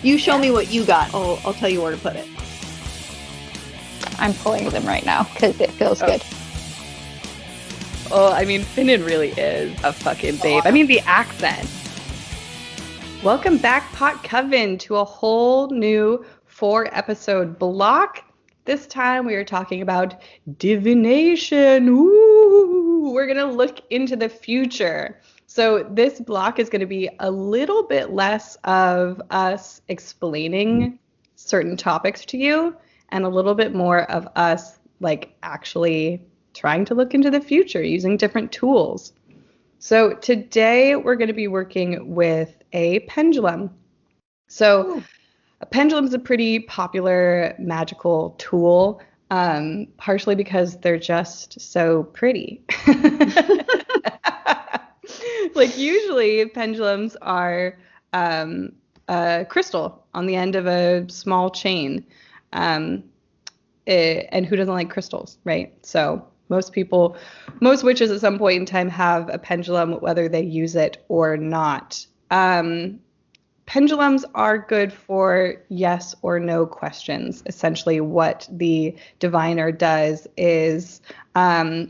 You show me what you got. I'll tell you where to put it. I'm pulling them right now because it feels good. Oh, I mean, Finnan really is a fucking babe. I mean, the accent. Welcome back, Pot Coven, to a whole new 4-episode block. This time we are talking about divination. Ooh, we're going to look into the future. So this block is going to be a little bit less of us explaining certain topics to you and a little bit more of us like actually trying to look into the future using different tools. So today we're going to be working with a pendulum. So a pendulum is a pretty popular magical tool, partially because they're just so pretty. Like usually pendulums are a crystal on the end of a small chain. And who doesn't like crystals, right? So most witches at some point in time have a pendulum, whether they use it or not. Pendulums are good for yes or no questions. Essentially, what the diviner does is, I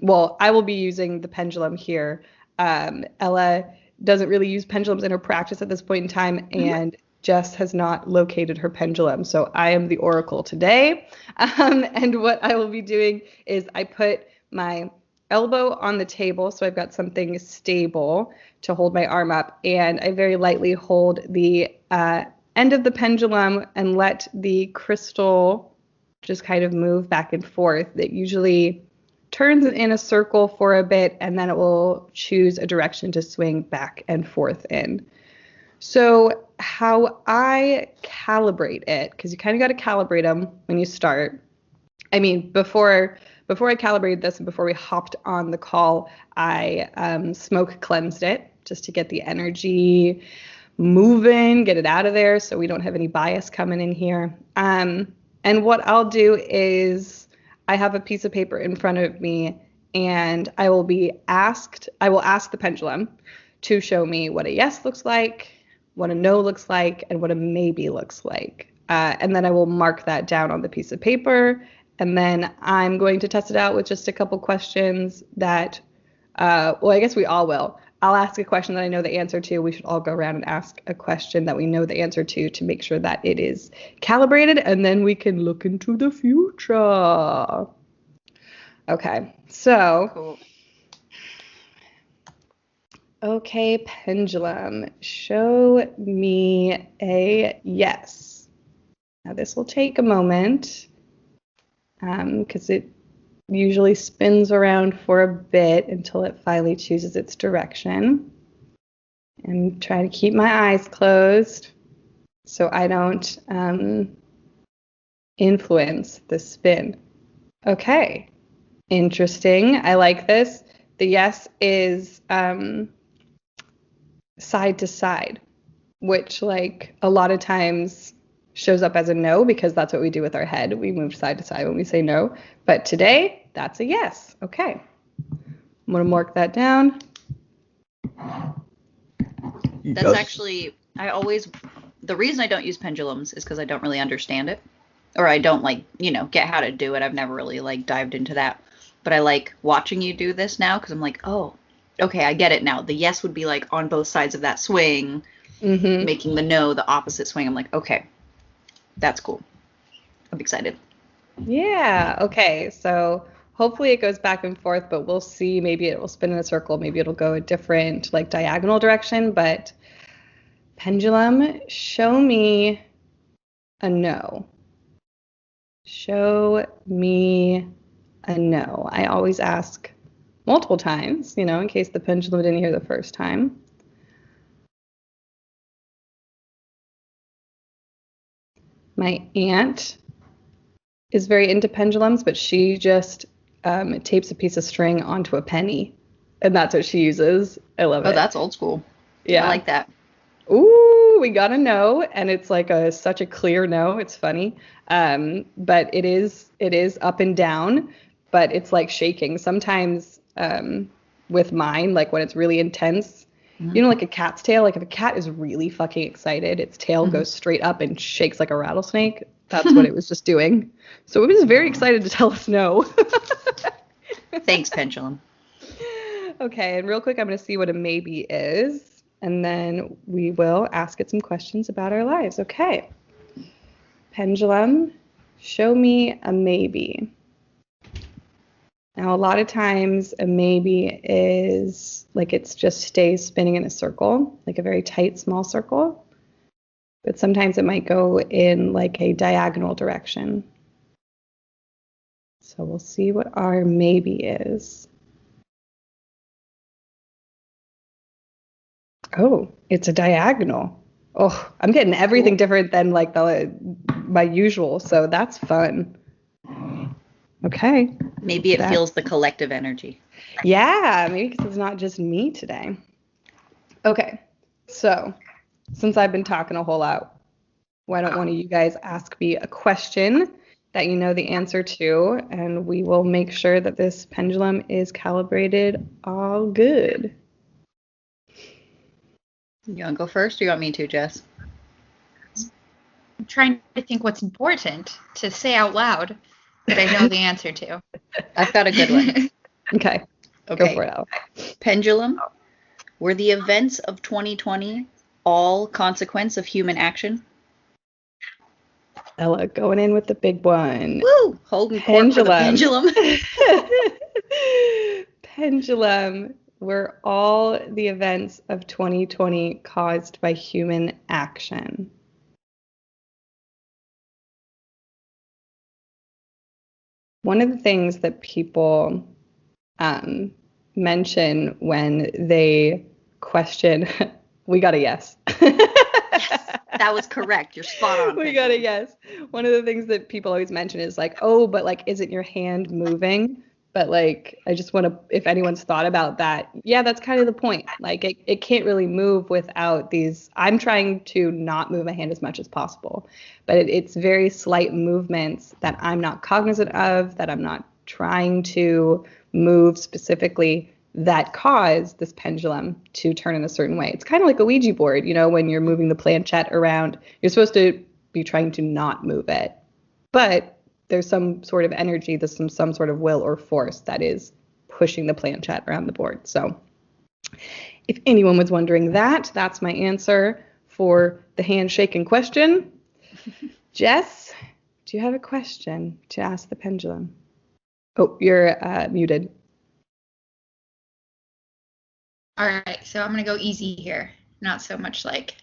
will be using the pendulum here. Ella doesn't really use pendulums in her practice at this point in time, and Jess has not located her pendulum. So I am the oracle today. And what I will be doing is I put my elbow on the table, so I've got something stable to hold my arm up, and I very lightly hold the end of the pendulum and let the crystal just kind of move back and forth. It usually turns in a circle for a bit, and then it will choose a direction to swing back and forth in. So how I calibrate it, because you kind of got to calibrate them when you start. I mean, before I calibrated this and before we hopped on the call, I smoke cleansed it just to get the energy moving, get it out of there so we don't have any bias coming in here. And what I'll do is I have a piece of paper in front of me, and I will ask the pendulum to show me what a yes looks like, what a no looks like, and what a maybe looks like. And then I will mark that down on the piece of paper. And then I'm going to test it out with just a couple questions that, I guess we all will. I'll ask a question that I know the answer to. We should all go around and ask a question that we know the answer to make sure that it is calibrated, and then we can look into the future. Okay, so. Cool. Okay, pendulum, show me a yes. Now this will take a moment because it usually spins around for a bit until it finally chooses its direction. And try to keep my eyes closed so I don't influence the spin. Okay, interesting. I like this. The yes is side to side, which like a lot of times shows up as a no because that's what we do with our head. We move side to side when we say no. But today, that's a yes. Okay. I'm going to mark that down. That's actually, the reason I don't use pendulums is because I don't really understand it. Or I don't get how to do it. I've never really dived into that. But I like watching you do this now because I'm like, oh, okay, I get it now. The yes would be on both sides of that swing, making the no the opposite swing. I'm like, okay, that's cool. I'm excited. Yeah, okay. So hopefully it goes back and forth, but we'll see. Maybe it will spin in a circle. Maybe it'll go a different diagonal direction. But pendulum, show me a no. Show me a no. I always ask multiple times, in case the pendulum didn't hear the first time. My aunt is very into pendulums, but she just tapes a piece of string onto a penny, and that's what she uses. I love it. Oh, that's old school. Yeah. I like that. Ooh, we got a no, and it's such a clear no. It's funny. But it is up and down, but it's shaking. Sometimes with mine, when it's really intense, You know, like a cat's tail? Like if a cat is really fucking excited, its tail goes straight up and shakes like a rattlesnake. That's what it was just doing. So it was very excited to tell us no. Thanks, Pendulum. Okay, and real quick, I'm going to see what a maybe is, and then we will ask it some questions about our lives. Okay. Pendulum, show me a maybe. Now, a lot of times a maybe is like it just stays spinning in a circle, like a very tight, small circle. But sometimes it might go in like a diagonal direction. So we'll see what our maybe is. Oh, it's a diagonal. Oh, I'm getting everything different than like my usual, so that's fun. Okay. Maybe it feels the collective energy. Yeah, maybe because it's not just me today. Okay, so since I've been talking a whole lot, why don't one of you guys ask me a question that you know the answer to, and we will make sure that this pendulum is calibrated all good. You want to go first, or you want me to, Jess? I'm trying to think what's important to say out loud that I know the answer to. I've got a good one. Okay. Go for it, Al. Pendulum, were the events of 2020 all consequence of human action? Ella going in with the big one. Woo! Holding court for the pendulum. Pendulum, were all the events of 2020 caused by human action? One of the things that people mention when they question, we got a yes. Yes, that was correct. You're spot on. We got a yes. One of the things that people always mention is like, oh, but like, isn't your hand moving? But like, I just want to, if anyone's thought about that, yeah, that's kind of the point. Like, it can't really move without these. I'm trying to not move my hand as much as possible, but it's very slight movements that I'm not cognizant of, that I'm not trying to move specifically, that cause this pendulum to turn in a certain way. It's kind of like a Ouija board, you know, when you're moving the planchette around, you're supposed to be trying to not move it, but there's some sort of energy, there's some sort of will or force that is pushing the planchette around the board. So if anyone was wondering that, that's my answer for the handshaking question. Jess, do you have a question to ask the pendulum? Oh, you're muted. All right, so I'm going to go easy here. Not so much like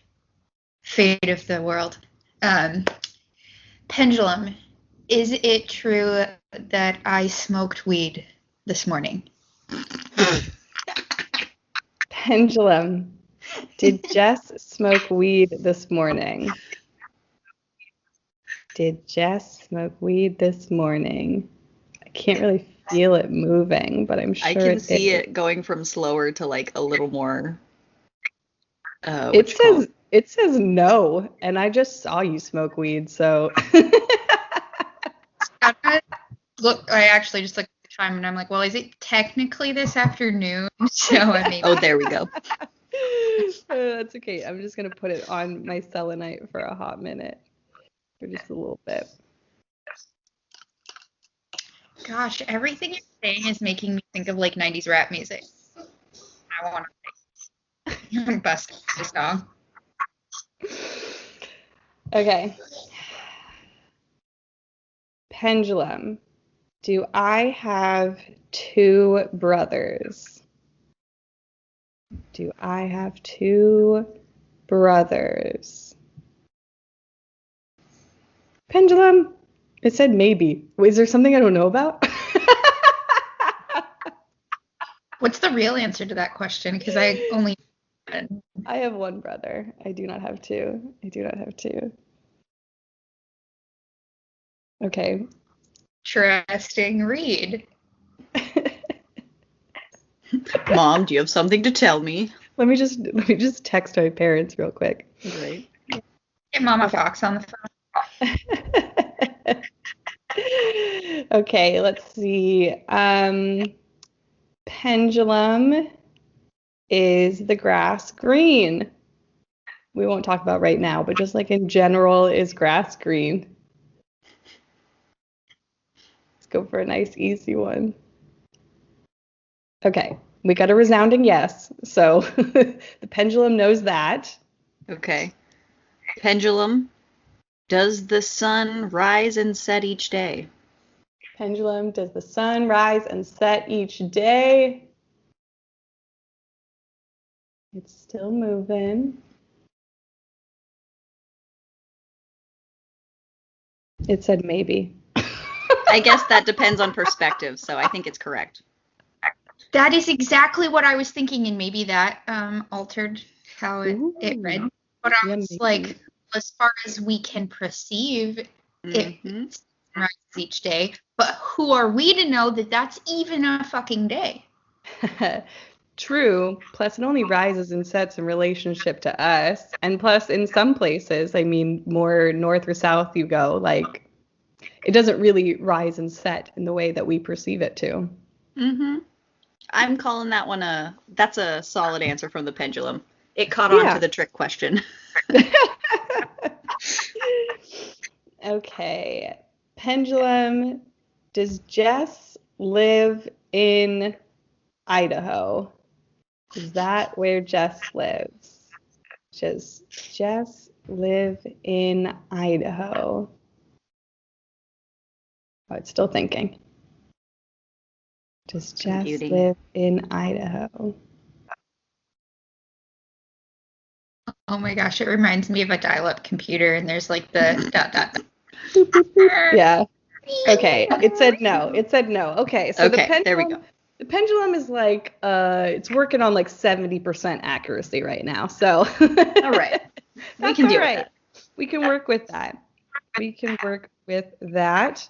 fate of the world. Pendulum, is it true that I smoked weed this morning? Pendulum, did Jess smoke weed this morning? Did Jess smoke weed this morning? I can't really feel it moving, but I'm sure I can see it going from slower to like a little more. It says no, and I just saw you smoke weed, so. Look, I actually just looked at the time and I'm like, well, is it technically this afternoon? So I mean. Oh, there we go. That's okay. I'm just gonna put it on my selenite for a hot minute, for just a little bit. Gosh, everything you're saying is making me think of like 90s rap music. I want to bust this song. Okay. Pendulum, do I have two brothers? Do I have two brothers? Pendulum, it said maybe. Is there something I don't know about? What's the real answer to that question? Because I only. I have one brother. I do not have two. I do not have two. Okay. Interesting read. Mom, do you have something to tell me? Let me just text my parents real quick. Right. Get Mama Fox on the phone. Okay, let's see. Pendulum, is the grass green? We won't talk about right now, but just like in general, is grass green? Let's go for a nice, easy one. Okay, we got a resounding yes. So the pendulum knows that. Okay. Pendulum, does the sun rise and set each day? Pendulum, does the sun rise and set each day? It's still moving. It said maybe. I guess that depends on perspective, so I think it's correct. That is exactly what I was thinking, and maybe that altered how it read. But I was like, as far as we can perceive, it rises each day. But who are we to know that that's even a fucking day? True. Plus, it only rises and sets in relationship to us. And plus, in some places, I mean, more north or south you go, like, it doesn't really rise and set in the way that we perceive it to. Mm-hmm. I'm calling that one that's a solid answer from the pendulum. It caught on to the trick question. Okay. Pendulum, does Jess live in Idaho? Is that where Jess lives? Does Jess live in Idaho? Oh, it's still thinking. Does Jess live in Idaho? Oh my gosh, it reminds me of a dial-up computer, and there's like the dot. Yeah. Okay. It said no. Okay. So the pendulum, there we go. The pendulum is like, it's working on like 70% accuracy right now. So. All right. We can deal with that. We can work with that.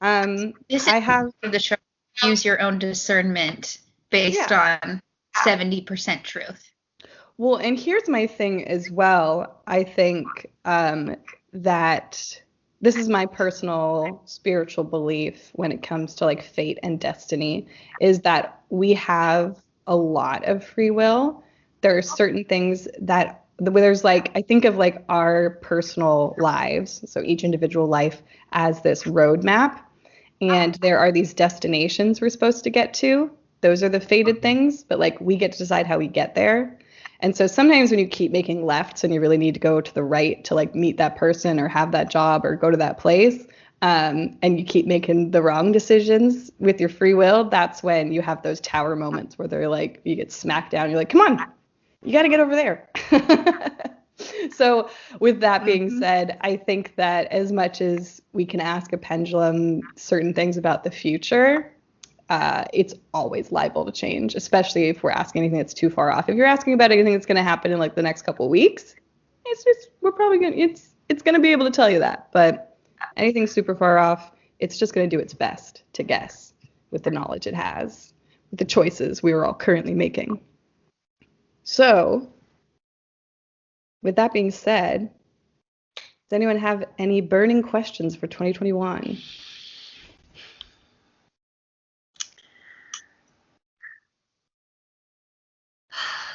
I have the show. Use your own discernment based on 70% truth. Well, and here's my thing as well. I think that this is my personal spiritual belief when it comes to like fate and destiny, is that we have a lot of free will. There are certain things that there's like, I think of like our personal lives, so each individual life as this roadmap, and there are these destinations we're supposed to get to. Those are the fated things, but like we get to decide how we get there. And so sometimes when you keep making lefts and you really need to go to the right to like meet that person or have that job or go to that place, and you keep making the wrong decisions with your free will, that's when you have those tower moments where they're like, you get smacked down. You're like, come on, you got to get over there. So with that being said, I think that as much as we can ask a pendulum certain things about the future, it's always liable to change, especially if we're asking anything that's too far off. If you're asking about anything that's going to happen in like the next couple of weeks, it's going to be able to tell you that. But anything super far off, it's just going to do its best to guess with the knowledge it has, with the choices we are all currently making. So, with that being said, does anyone have any burning questions for 2021?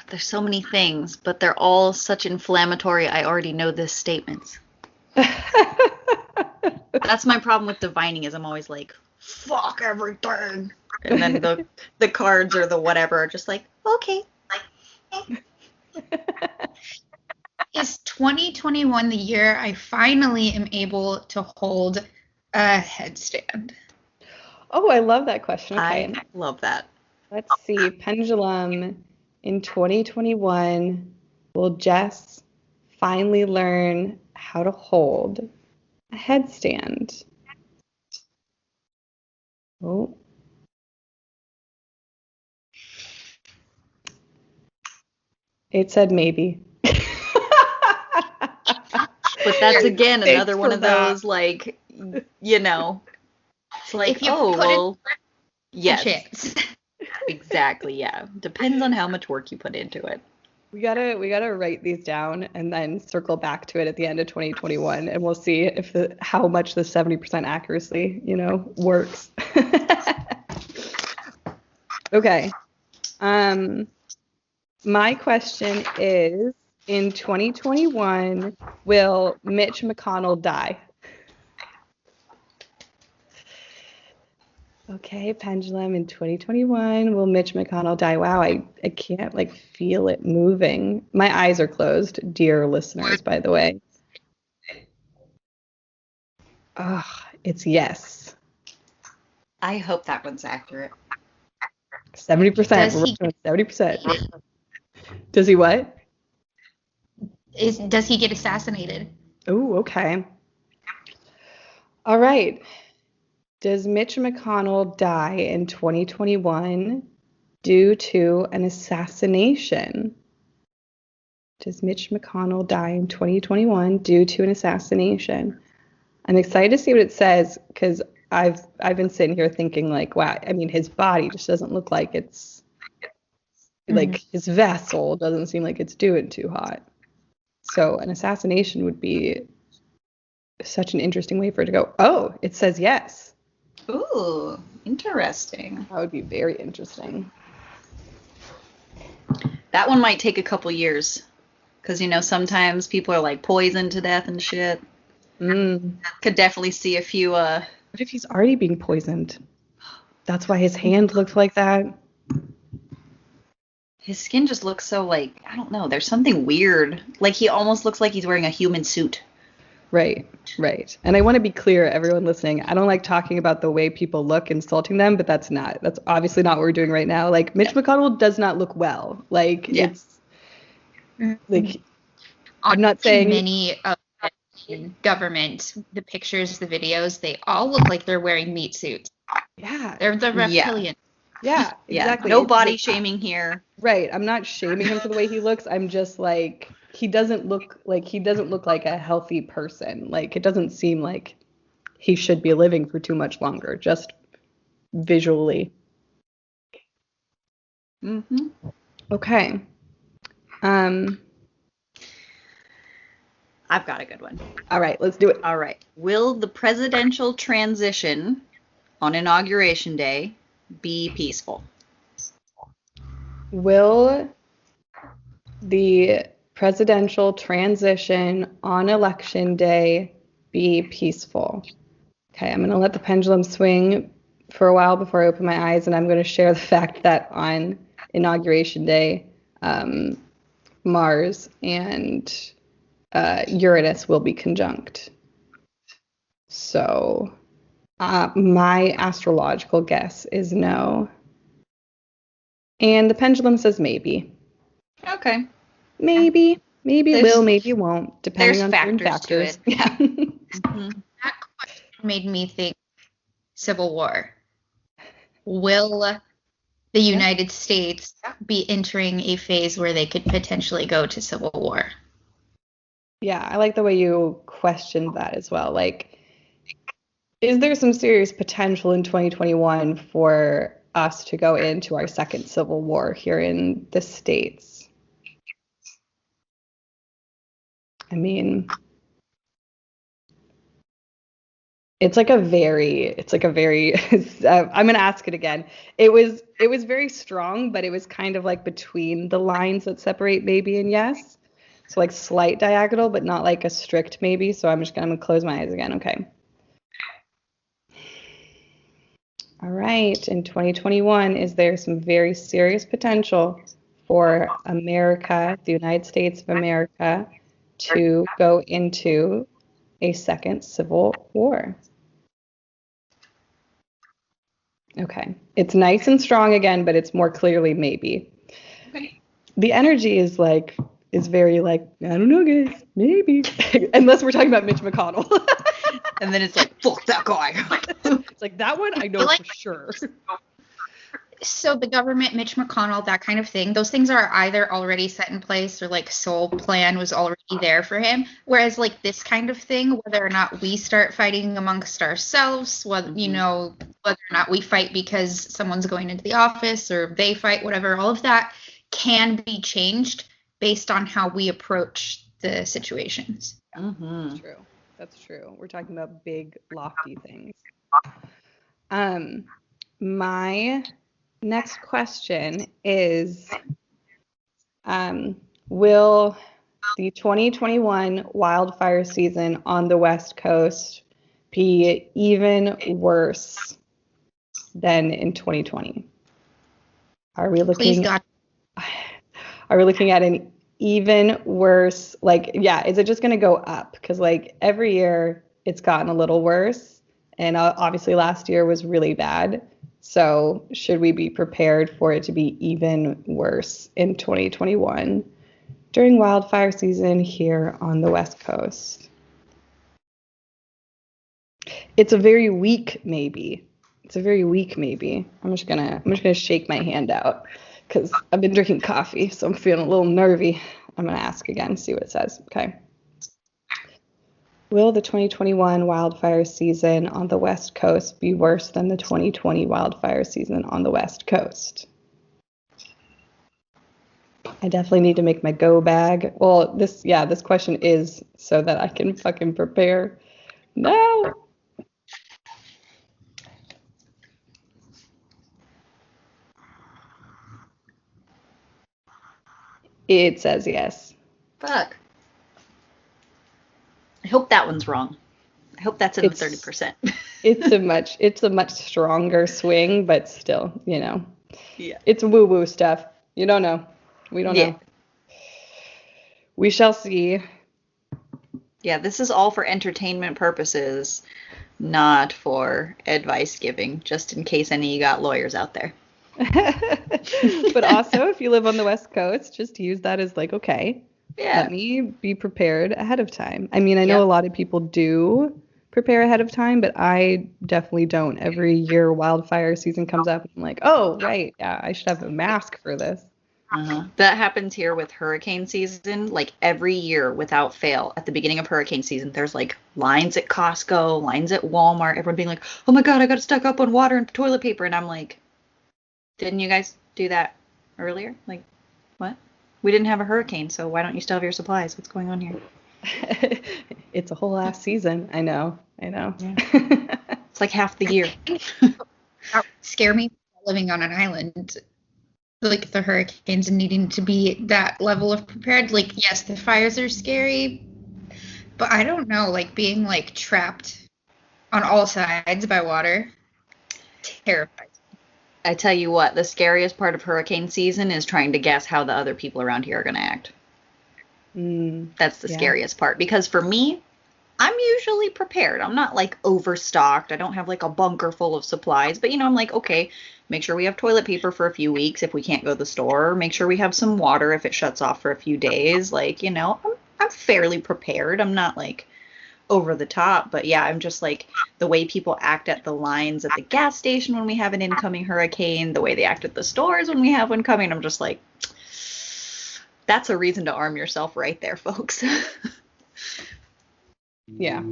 There's so many things, but they're all such inflammatory, I already know this statements. That's my problem with divining, is I'm always like, fuck everything. And then the cards or the whatever are just like, okay. Is 2021 the year I finally am able to hold a headstand? Oh, I love that question. Okay. I love that. Let's see. Pendulum, in 2021, will Jess finally learn how to hold a headstand? Oh. It said maybe. But that's again another one of those, like, you know, it's like, oh, well, yes. Exactly, yeah. Depends on how much work you put into it. We gotta write these down and then circle back to it at the end of 2021, and we'll see if how much the 70% accuracy, works. Okay. My question is, in 2021, will Mitch McConnell die? Okay, Pendulum, in 2021, will Mitch McConnell die? Wow, I can't like feel it moving. My eyes are closed, dear listeners, by the way. Oh, it's yes. I hope that one's accurate. 70%. Does We're he- working with 70%. Does he what? Does he get assassinated? Oh, okay. All right. Does Mitch McConnell die in 2021 due to an assassination? Does Mitch McConnell die in 2021 due to an assassination? I'm excited to see what it says because I've been sitting here thinking like, wow, I mean, his body just doesn't look like it's like his vessel doesn't seem like it's doing too hot. So an assassination would be such an interesting way for it to go. Oh, it says yes. Ooh, interesting. That would be very interesting. That one might take a couple years. Because, sometimes people are like poisoned to death and shit. Could definitely see a few. What if he's already being poisoned? That's why his hand looked like that. His skin just looks so like, I don't know. There's something weird. Like he almost looks like he's wearing a human suit. Right. And I want to be clear, everyone listening, I don't like talking about the way people look, insulting them, but that's obviously not what we're doing right now. Like Mitch McConnell does not look well. Like it's like, I'm not saying many of the government, the pictures, the videos, they all look like they're wearing meat suits. Yeah. They're the reptilian. Yeah, exactly. No body shaming here. Right. I'm not shaming him for the way he looks. I'm just like, he doesn't look like a healthy person. Like it doesn't seem like he should be living for too much longer, just visually. Okay. I've got a good one. All right, let's do it. All right. Will the presidential transition on Inauguration Day be peaceful? Will the presidential transition on Election Day be peaceful? Okay, I'm going to let the pendulum swing for a while before I open my eyes, and I'm going to share the fact that on Inauguration Day, Mars and Uranus will be conjunct. So my astrological guess is no. And the pendulum says maybe. Okay. Maybe will, maybe won't, depending on certain factors. To it. Yeah. That question made me think Civil War. Will the United States be entering a phase where they could potentially go to Civil War? Yeah, I like the way you questioned that as well. Like, is there some serious potential in 2021 for us to go into our second Civil War here in the States? I mean, it's like a very I'm going to ask it again. It was very strong, but it was kind of like between the lines that separate maybe and yes. So like slight diagonal, but not like a strict maybe. So I'm going to close my eyes again. Okay. All right. In 2021, is there some very serious potential for America, the United States of America, to go into a second Civil War? Okay. It's nice and strong again, but it's more clearly maybe. Okay. The energy is very like, I don't know, guys, maybe. Unless we're talking about Mitch McConnell. And then it's like, fuck that guy. It's like, that one I know for sure. So the government, Mitch McConnell, that kind of thing, those things are either already set in place or like soul plan was already there for him. Whereas like this kind of thing, whether or not we start fighting amongst ourselves, whether or not we fight because someone's going into the office or they fight, whatever, all of that can be changed based on how we approach the situations. That's true. We're talking about big, lofty things. My next question is, Will the 2021 wildfire season on the West Coast be even worse than in 2020? Are we looking at an even worse, is it just going to go up? Because every year it's gotten a little worse, and obviously last year was really bad. So should we be prepared for it to be even worse in 2021 during wildfire season here on the West Coast? It's a very weak maybe. I'm just gonna shake my hand out because I've been drinking coffee, so I'm feeling a little nervy. I'm gonna ask again, see what it says. Okay. Will the 2021 wildfire season on the West Coast be worse than the 2020 wildfire season on the West Coast? I definitely need to make my go bag. Well, this question is so that I can fucking prepare. No. It says yes. Fuck. I hope that one's wrong. I hope that's in the 30%. it's a much stronger swing, but still, Yeah. It's woo-woo stuff. You don't know. We don't know. We shall see. Yeah, this is all for entertainment purposes, not for advice giving, just in case any of you got lawyers out there. But also, if you live on the West Coast, just use that as okay. Yeah. Let me be prepared ahead of time. I mean, I know a lot of people do prepare ahead of time, but I definitely don't. Every year wildfire season comes up, and I'm like, oh, right, yeah, I should have a mask for this. That happens here with hurricane season. Every year, without fail, at the beginning of hurricane season, there's lines at Costco, lines at Walmart, everyone being like, oh my God, I got to stock up on water and toilet paper. And I'm like, didn't you guys do that earlier? What? We didn't have a hurricane, so why don't you still have your supplies? What's going on here? It's a whole ass season. I know. Yeah. It's half the year. That would scare me living on an island. The hurricanes and needing to be that level of prepared. Yes, the fires are scary, but I don't know, being trapped on all sides by water terrifies me. I tell you what, the scariest part of hurricane season is trying to guess how the other people around here are going to act. That's the scariest part, because for me, I'm usually prepared. I'm not overstocked. I don't have a bunker full of supplies, but I'm okay, make sure we have toilet paper for a few weeks if we can't go to the store. Make sure we have some water if it shuts off for a few days. I'm fairly prepared. I'm not over the top, but yeah, I'm just the way people act at the lines at the gas station when we have an incoming hurricane, the way they act at the stores when we have one coming. I'm just that's a reason to arm yourself right there, folks. Yeah.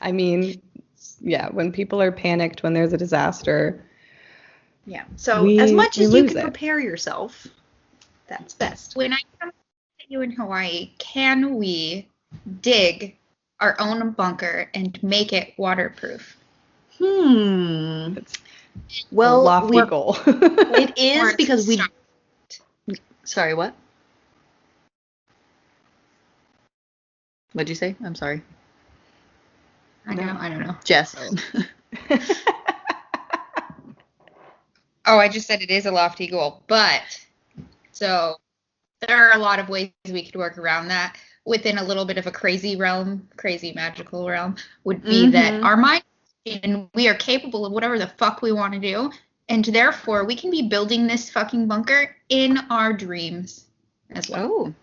I mean, yeah, when people are panicked, when there's a disaster. Yeah. So as much as you can prepare yourself, that's best. When I come to you in Hawaii, can we dig our own bunker and make it waterproof? It's a lofty goal. It is because we... Sorry, what? What'd you say? I'm sorry. I don't know. Jess. Oh, I just said it is a lofty goal, but so there are a lot of ways we could work around that. Within a little bit of a crazy magical realm, would be that our mind and we are capable of whatever the fuck we want to do, and therefore we can be building this fucking bunker in our dreams as well. Oh,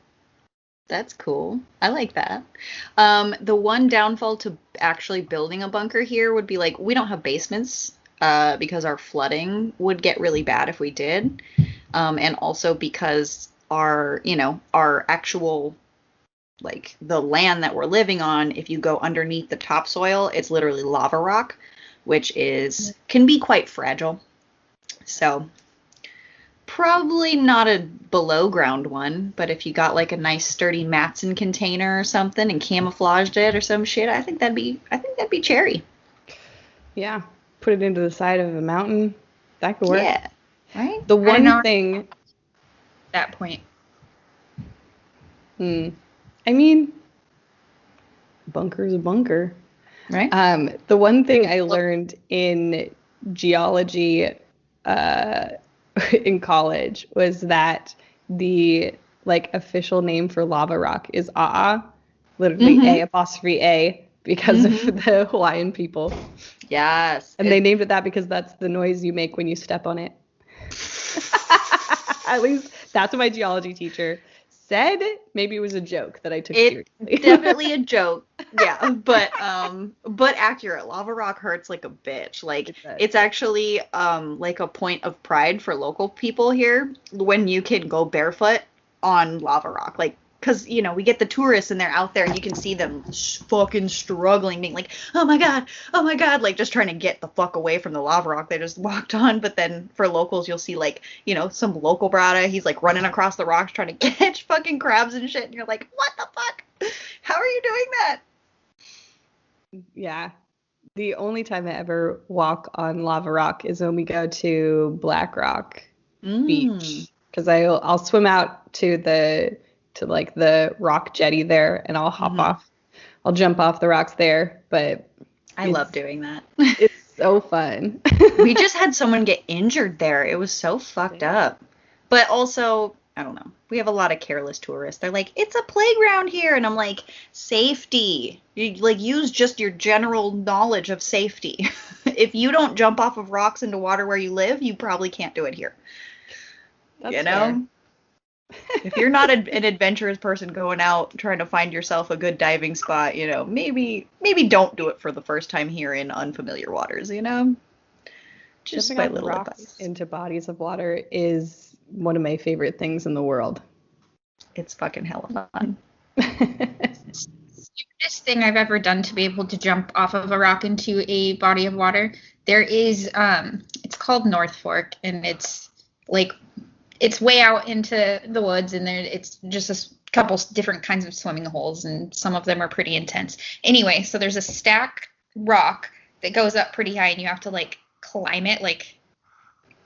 that's cool. I like that. The one downfall to actually building a bunker here would be we don't have basements because our flooding would get really bad if we did, and also because our actual the land that we're living on, if you go underneath the topsoil, it's literally lava rock, which can be quite fragile. So probably not a below ground one, but if you got a nice sturdy Matson container or something and camouflaged it or some shit, I think that'd be cherry. Yeah. Put it into the side of a mountain. That could work. Yeah. Right? The one thing that point. I mean, bunker's a bunker. Right. The one thing I learned in geology in college was that the official name for lava rock is A'a, literally A', because of the Hawaiian people. Yes. And they named it that because that's the noise you make when you step on it. At least that's what my geology teacher said. Maybe it was a joke that I took seriously. Definitely a joke. Yeah, but accurate. Lava rock hurts like a bitch. Like it's actually like a point of pride for local people here when you can go barefoot on lava rock. Like, because we get the tourists and they're out there and you can see them fucking struggling, being like, oh my god, like just trying to get the fuck away from the lava rock they just walked on. But then for locals, you'll see like some local brada, he's like running across the rocks trying to catch fucking crabs and shit, and you're like, what the fuck? How are you doing that? Yeah. The only time I ever walk on lava rock is when we go to Black Rock Beach, because I'll swim out to the rock jetty there and I'll hop off. I'll jump off the rocks there, but I love doing that. It's so fun. We just had someone get injured there. It was so fucked up. But also, I don't know. We have a lot of careless tourists. They're like, it's a playground here. And I'm like, safety. You use just your general knowledge of safety. If you don't jump off of rocks into water where you live, you probably can't do it here. That's fair. If you're not an adventurous person going out trying to find yourself a good diving spot, maybe don't do it for the first time here in unfamiliar waters, Just by little advice. Into bodies of water is one of my favorite things in the world. It's fucking hella fun. Stupidest thing I've ever done to be able to jump off of a rock into a body of water. There is, it's called North Fork, and it's way out into the woods, and it's just a couple different kinds of swimming holes, and some of them are pretty intense. Anyway, so there's a stacked rock that goes up pretty high, and you have to climb it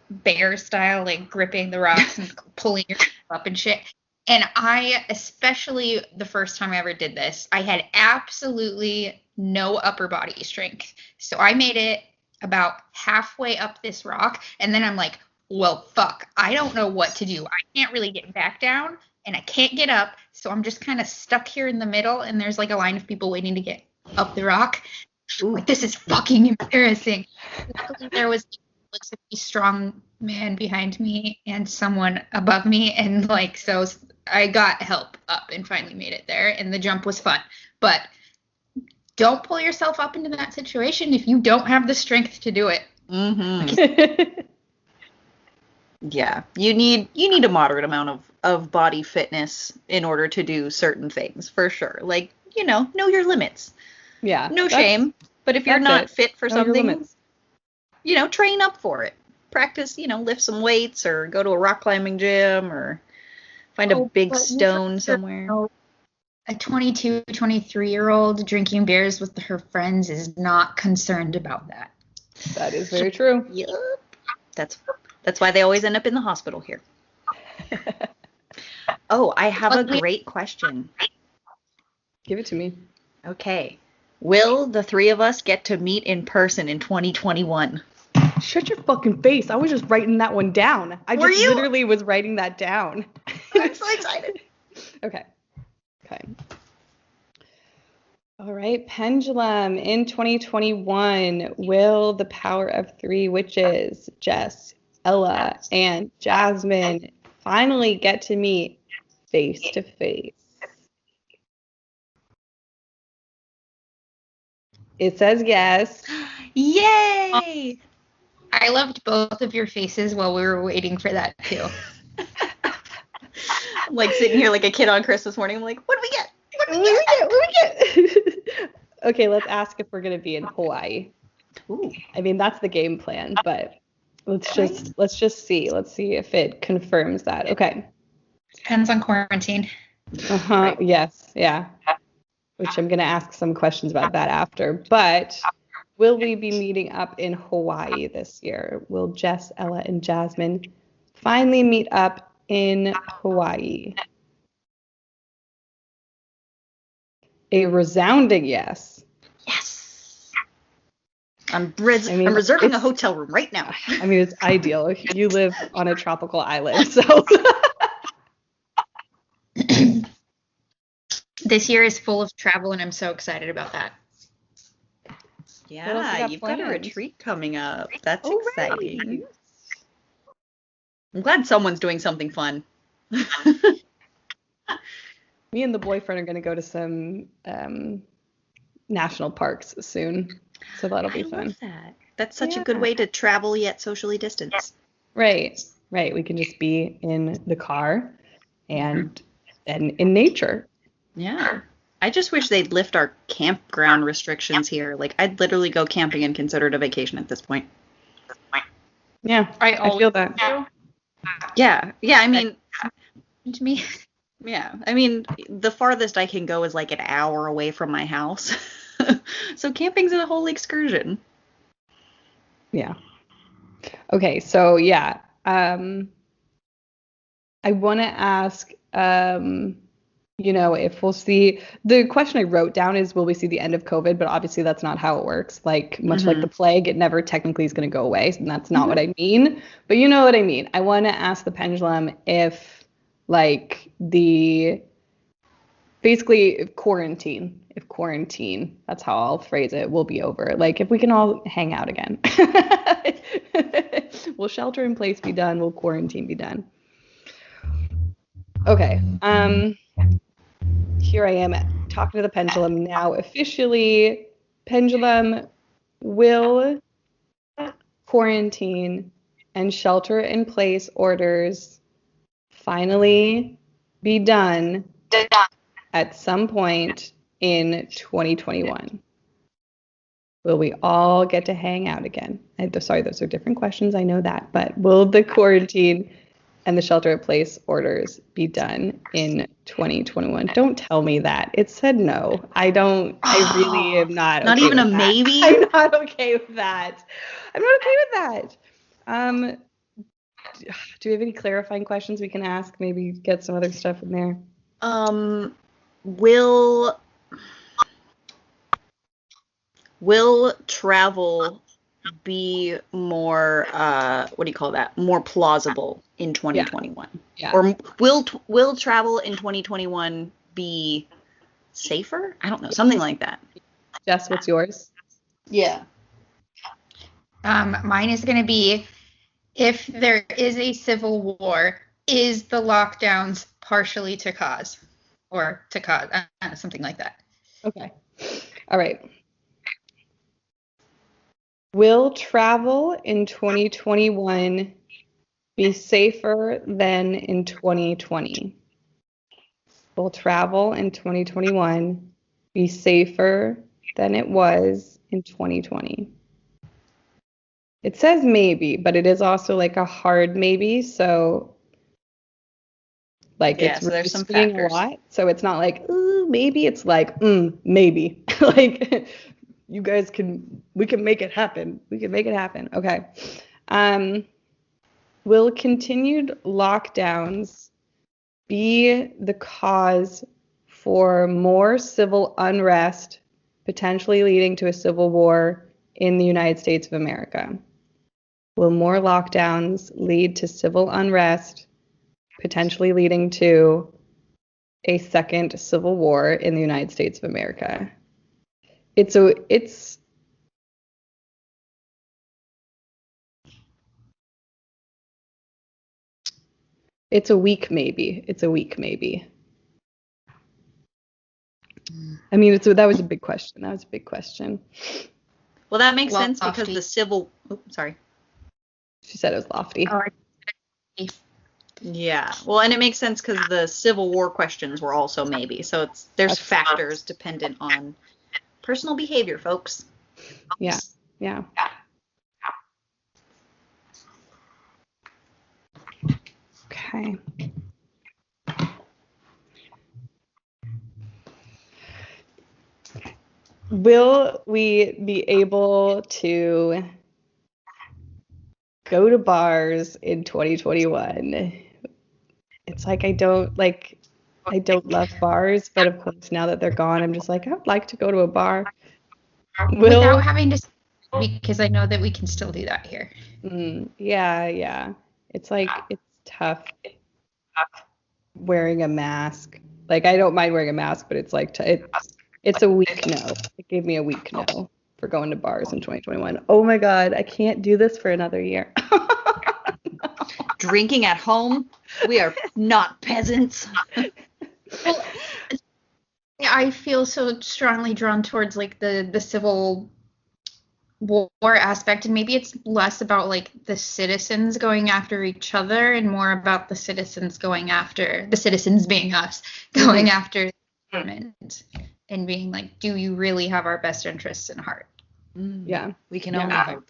bear style, gripping the rocks and pulling yourself up and shit. And I, especially the first time I ever did this, I had absolutely no upper body strength. So I made it about halfway up this rock, and then I'm like, well, fuck, I don't know what to do. I can't really get back down, and I can't get up, so I'm just kind of stuck here in the middle, and there's a line of people waiting to get up the rock. This is fucking embarrassing. Luckily, there was a strong man behind me and someone above me, and so I got help up and finally made it there, and the jump was fun. But don't pull yourself up into that situation if you don't have the strength to do it. Yeah, you need a moderate amount of body fitness in order to do certain things, for sure. Know your limits. Yeah. No shame. But if you're not fit for something, train up for it. Practice, lift some weights or go to a rock climbing gym or find a big stone somewhere. A 22, 23-year-old drinking beers with her friends is not concerned about that. That is very true. Yep. That's why they always end up in the hospital here. Oh, I have a great question. Give it to me. Okay. Will the three of us get to meet in person in 2021? Shut your fucking face. I was just writing that one down. Literally was writing that down. I'm so excited. Okay. All right, Pendulum. In 2021, will the power of three witches, Jess, Ella, and Jasmine, finally get to meet face to face? It says yes. Yay! I loved both of your faces while we were waiting for that too. I'm sitting here like a kid on Christmas morning. I'm like, what do we get? What do we get? Okay, let's ask if we're going to be in Hawaii. Ooh. I mean, that's the game plan, but let's just see. Let's see if it confirms that. Okay. Depends on quarantine. Right. Yes. Yeah. Which I'm going to ask some questions about that after. But will we be meeting up in Hawaii this year? Will Jess, Ella, and Jasmine finally meet up in Hawaii? A resounding yes. Yes. I'm reserving a hotel room right now. I mean, it's ideal. You live on a tropical island, so. This year is full of travel, and I'm so excited about that. Yeah, you've got a retreat coming up. That's Oh, exciting. right. I'm glad someone's doing something fun. Me and the boyfriend are going to go to some national parks soon, so that'll be fun. Love that. That's such a good way to travel yet socially distance. Right. We can just be in the car and in nature. Yeah. I just wish they'd lift our campground restrictions here. Like, I'd literally go camping and consider it a vacation at this point. Yeah, I feel that. Yeah. I mean, to me. Yeah. I mean, the farthest I can go is like an hour away from my house. So camping's a whole excursion. Yeah. Okay, so yeah. I want to ask, if we'll see, the question I wrote down is, will we see the end of COVID? But obviously that's not how it works. Like, much like the plague, it never technically is going to go away. And that's not what I mean. But you know what I mean. I want to ask the pendulum if, like, if quarantine, that's how I'll phrase it, will be over. Like, if we can all hang out again. Will shelter in place be done? Will quarantine be done? Okay. Here I am talking to the pendulum now. Officially, pendulum, will quarantine and shelter in place orders finally be done at some point in 2021? Will we all get to hang out again? Sorry, those are different questions. I know that. But will the quarantine and the shelter in place orders be done in 2021? Don't tell me that. It said no. I really am not. Not okay even with a that. maybe? I'm not okay with that. I'm not okay with that. Do we have any clarifying questions we can ask? Maybe get some other stuff in there. Will travel be more more plausible in 2021? Yeah. Or will travel in 2021 be safer? I don't know, something like that. Jess, what's yours? Yeah. Mine is going to be, if there is a civil war, is the lockdowns partially to cause? Or to cause, something like that. Okay. All right. Will travel in 2021 be safer than in 2020? Will travel in 2021 be safer than it was in 2020? It says maybe, but it is also like a hard maybe. So, like, Yeah, it's so there's some swinging factors. a lot. So it's not like, ooh, maybe. It's like, maybe. Like, we can make it happen. We can make it happen. Okay. Will continued lockdowns be the cause for more civil unrest, potentially leading to a civil war in the United States of America? Will more lockdowns lead to civil unrest, potentially leading to a second civil war in the United States of America? It's a weak maybe. It's a weak maybe. I mean, that was a big question. Well, that makes sense Lofty. because the civil. Oh, sorry. She said it was lofty. Oh, Yeah. Well, and it makes sense because the Civil War questions were also maybe. So there's factors dependent on personal behavior, folks. Yeah. Okay. Will we be able to go to bars in 2021? it's like I don't love bars, but of course now that they're gone, I'm just like, I would like to go to a bar. Without having to, because I know that we can still do that here. Yeah. It's like, it's tough wearing a mask. Like, I don't mind wearing a mask, but it's like, it's a weak no. It gave me a weak no for going to bars in 2021. Oh my God, I can't do this for another year. Drinking at home? We are not peasants. Well, I feel so strongly drawn towards like the civil war aspect, and maybe it's less about like the citizens going after each other and more about the citizens going after the citizens being us going after the government and being like, do you really have our best interests in heart? Yeah, we can only hope.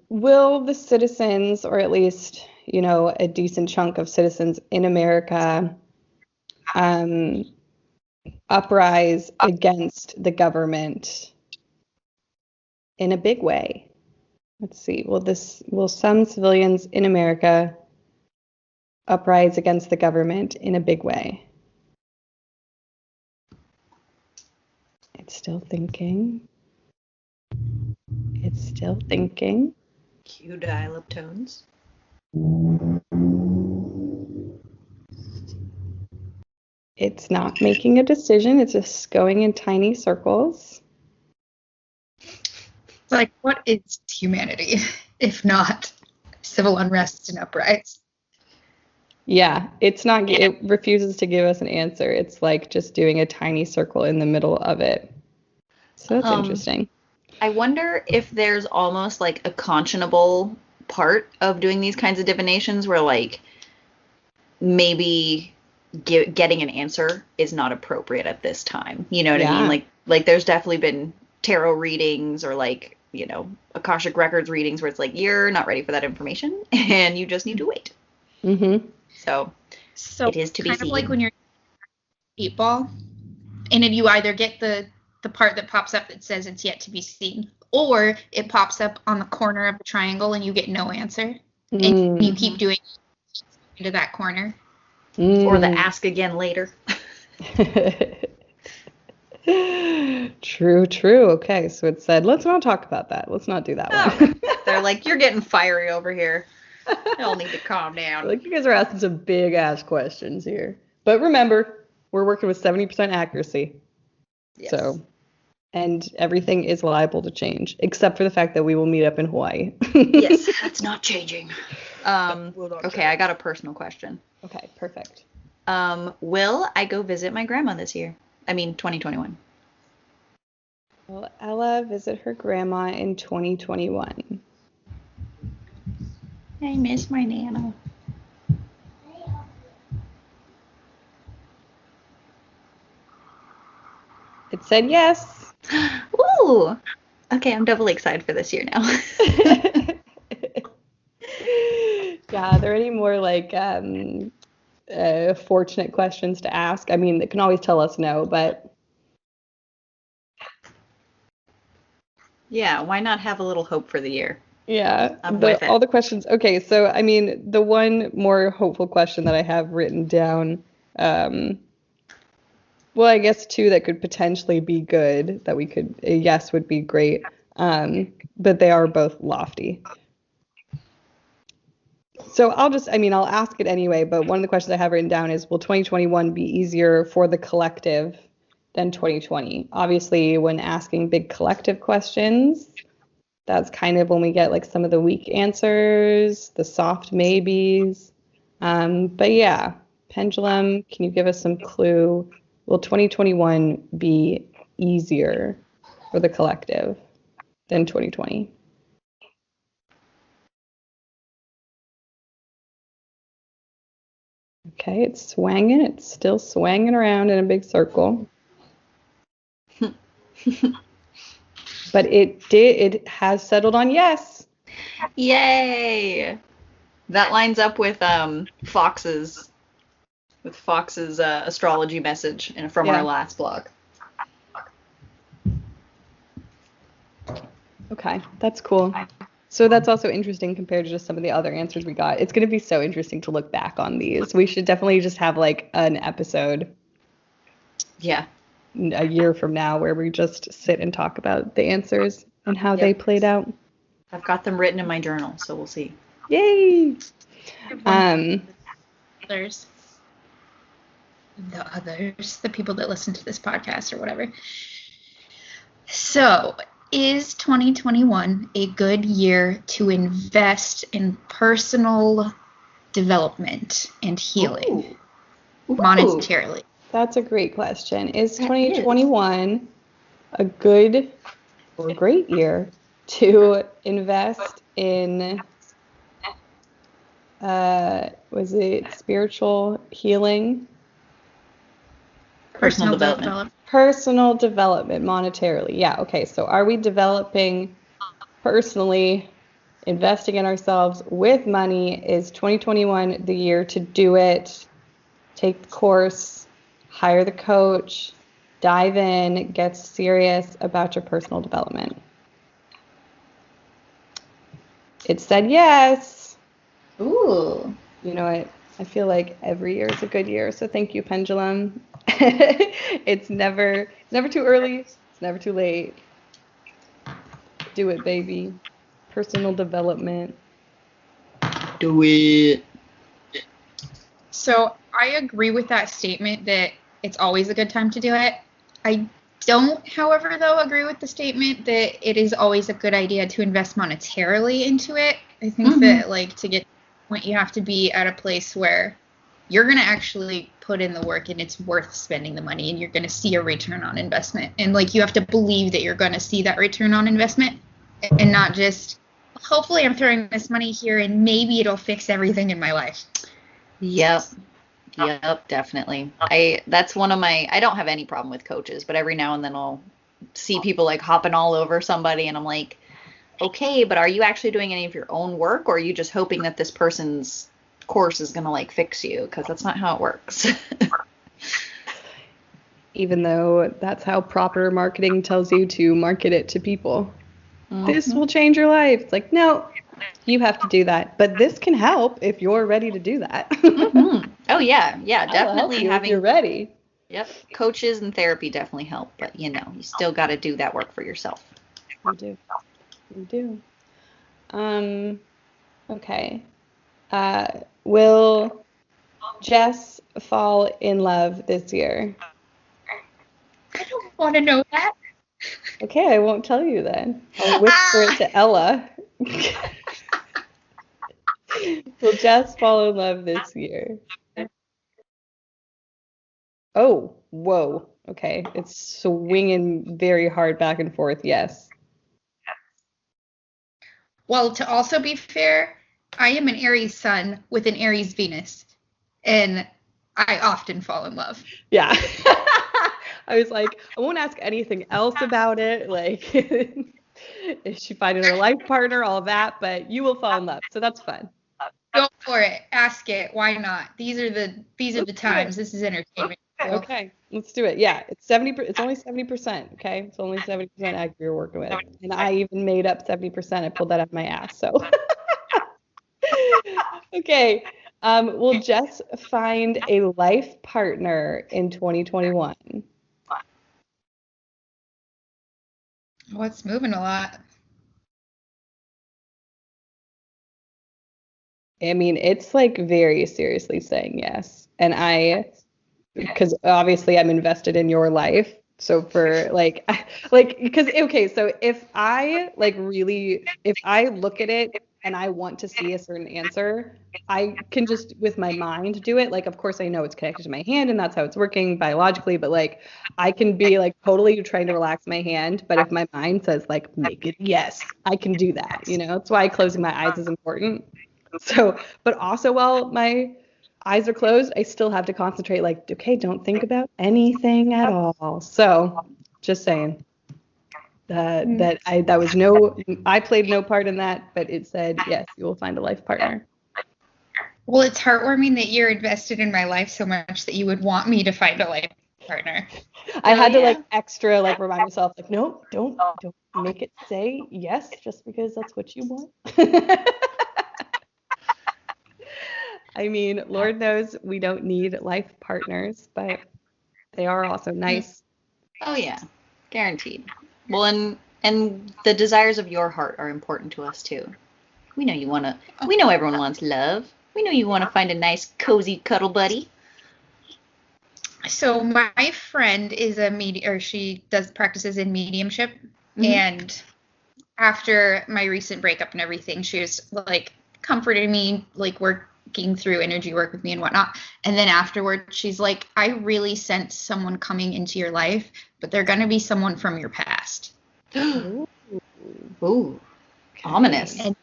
Will the citizens, or at least a decent chunk of citizens in America, uprise against the government in a big way? Let's see. Will some civilians in America uprise against the government in a big way? It's still thinking. Cue dial-up tones. It's not making a decision. It's just going in tiny circles. It's like, what is humanity if not civil unrest and uprising? Yeah, it's not. It refuses to give us an answer. It's like just doing a tiny circle in the middle of it. So that's interesting. I wonder if there's almost like a conscionable part of doing these kinds of divinations where like maybe getting an answer is not appropriate at this time. You know what I mean? Like there's definitely been tarot readings or like, Akashic Records readings where it's like, you're not ready for that information and you just need to wait. Mm-hmm. So it is to be seen. Kind of like when you're 8-ball and then you either get the part that pops up that says it's yet to be seen, or it pops up on the corner of the triangle and you get no answer. And you keep doing into that corner. Or the ask again later. True. Okay, so it said, let's not talk about that. Let's not do that one. They're like, you're getting fiery over here. Y'all need to calm down. Like, you guys are asking some big ass questions here. But remember, we're working with 70% accuracy. Yes. So, and everything is liable to change, except for the fact that we will meet up in Hawaii. Yes, that's not changing. Okay, I got a personal question. Okay, perfect. Will I go visit my grandma this year? 2021. Will Ella visit her grandma in 2021? I miss my Nana. It said yes. Ooh. Okay, I'm doubly excited for this year now. Yeah, are there any more like fortunate questions to ask? They can always tell us no, but yeah, why not have a little hope for the year? Yeah, with it. All the questions. Okay, so the one more hopeful question that I have written down, well, I guess two that could potentially be good, that we could, a yes would be great, but they are both lofty. So I'll ask it anyway, but one of the questions I have written down is, will 2021 be easier for the collective than 2020? Obviously, when asking big collective questions, that's kind of when we get like some of the weak answers, the soft maybes. But yeah, Pendulum, can you give us some clue? Will 2021 be easier for the collective than 2020? Okay, it's swanging. It's still swanging around in a big circle. But it has settled on yes. Yay! That lines up with Fox's astrology message from our last blog. Okay, that's cool. So that's also interesting compared to just some of the other answers we got. It's going to be so interesting to look back on these. We should definitely just have like an episode. Yeah. A year from now where we just sit and talk about the answers and how they played out. I've got them written in my journal, so we'll see. Yay! Others. The people that listen to this podcast or whatever. So, is 2021 a good year to invest in personal development and healing monetarily? That's a great question. Is 2021 a good or great year to invest in was it spiritual healing? Personal development. Personal development monetarily. Yeah, okay. So are we developing personally, investing in ourselves with money? Is 2021 the year to do it? Take the course, hire the coach, dive in, get serious about your personal development. It said yes. Ooh. You know what? I feel like every year is a good year, so thank you, Pendulum. It's never too early. It's never too late. Do it, baby. Personal development. Do it. So I agree with that statement that it's always a good time to do it. I don't, however, though, agree with the statement that it is always a good idea to invest monetarily into it. I think that, like, to get to the point, you have to be at a place where you're going to actually put in the work and it's worth spending the money and you're going to see a return on investment. And, like, you have to believe that you're going to see that return on investment and not just, hopefully I'm throwing this money here and maybe it'll fix everything in my life. Yep, definitely. That's one of my, I don't have any problem with coaches, but every now and then I'll see people like hopping all over somebody and I'm like, okay, but are you actually doing any of your own work, or are you just hoping that this person's course is going to like fix you? Because that's not how it works. Even though that's how proper marketing tells you to market it to people. This will change your life. It's like, no, you have to do that. But this can help if you're ready to do that. Oh, yeah, definitely if you're ready. Yep, coaches and therapy definitely help, but you still got to do that work for yourself. You do. Okay. Will Jess fall in love this year? I don't want to know that. Okay, I won't tell you then. I'll whisper it to Ella. Will Jess fall in love this year? Oh, whoa. Okay, it's swinging very hard back and forth. Yes. Well, to also be fair, I am an Aries sun with an Aries Venus, and I often fall in love. Yeah. I was like, I won't ask anything else about it. Like, is she finding her life partner, all of that, but you will fall in love. So that's fun. Go for it. Ask it. Why not? These are the times. This is entertainment. Okay, let's do it. Yeah, it's 70. It's only 70%. Okay, it's only 70% accurate you're working with, and I even made up 70%. I pulled that out of my ass. So, okay. Will Jess find a life partner in 2021? Oh, it's moving a lot. I mean, it's like very seriously saying yes. And because obviously I'm invested in your life. So for because, okay, so if I look at it and I want to see a certain answer, I can just with my mind do it. Like, of course I know it's connected to my hand and that's how it's working biologically, but like I can be like totally trying to relax my hand. But if my mind says like, make it yes, I can do that. That's why closing my eyes is important. So, but also while my eyes are closed, I still have to concentrate, like, okay, don't think about anything at all. So just saying that I played no part in that, but it said, yes, you will find a life partner. Well, it's heartwarming that you're invested in my life so much that you would want me to find a life partner. I had to like extra like remind myself like, nope, don't make it say yes just because that's what you want. I mean, Lord knows we don't need life partners, but they are also nice. Oh yeah, guaranteed. Well, and the desires of your heart are important to us too. We know you want to. We know everyone wants love. We know you want to find a nice, cozy cuddle buddy. So my friend is she does practices in mediumship, and after my recent breakup and everything, she was like comforting me, like working through energy work with me and whatnot. And then afterward, she's like, I really sense someone coming into your life, but they're gonna be someone from your past. Ooh, ominous. And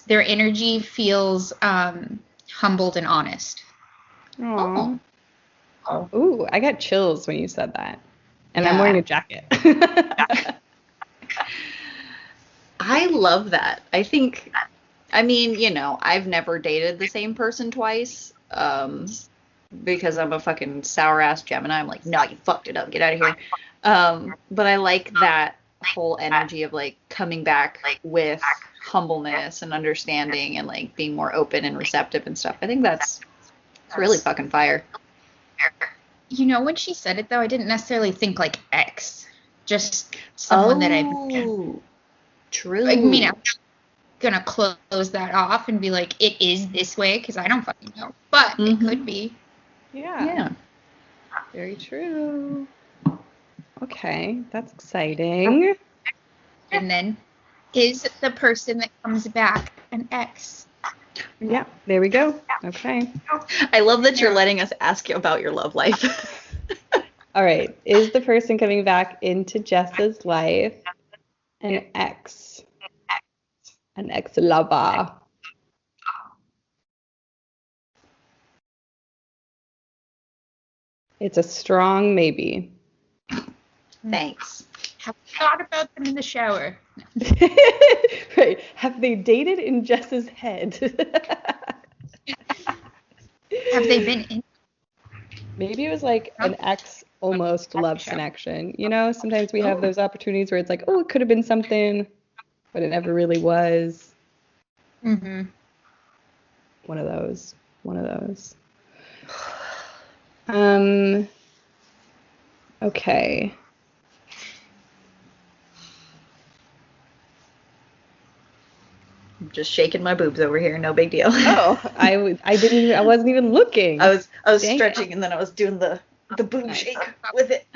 their energy feels humbled and honest. Aww. Oh. Ooh, I got chills when you said that. And I'm wearing a jacket. I love that. I mean, you know, I've never dated the same person twice because I'm a fucking sour-ass Gemini. I'm like, no, you fucked it up. Get out of here. But I like that whole energy of, like, coming back with humbleness and understanding and, like, being more open and receptive and stuff. I think that's really fucking fire. You know, when she said it, though, I didn't necessarily think, like, ex. Just someone that I've... True. I mean, I'm gonna close that off and be like, it is this way, because I don't fucking know. But it could be. Yeah. Very true. Okay, that's exciting. And then, is the person that comes back an ex? Yeah, there we go. Okay. I love that you're letting us ask you about your love life. All right. Is the person coming back into Jess's life an ex? An ex-lover? It's a strong maybe. Thanks. Have you thought about them in the shower? Right. Have they dated in Jess's head? Have they been in? Maybe it was like an ex almost love connection. You know, sometimes we have those opportunities where it's like, oh, it could have been something, but it never really was. Mm-hmm. One of those. Okay. I'm just shaking my boobs over here. No big deal. Oh, I wasn't even looking. I was stretching and then I was doing the boob shake with it.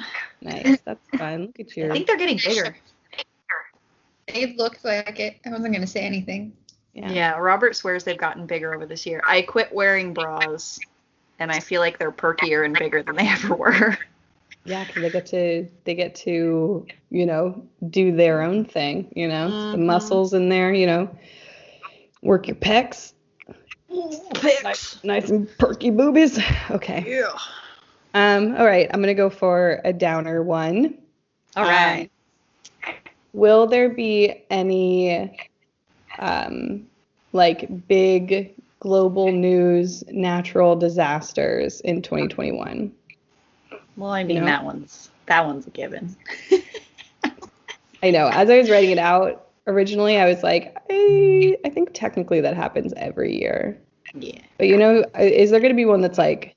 Nice. That's fun. Look at you. I think they're getting bigger. It looked like it. I wasn't going to say anything. Yeah, Robert swears they've gotten bigger over this year. I quit wearing bras, and I feel like they're perkier and bigger than they ever were. Yeah, because they get to, you know, do their own thing, you know, the muscles in there, you know, work your pecs. Nice and perky boobies. Okay. Yeah. All right, I'm gonna go for a downer one. All right. Will there be any like big global news natural disasters in 2021? Well, I mean, that one's a given. I know. As I was writing it out originally, I was like, I think technically that happens every year. Yeah. But you know, is there going to be one that's like,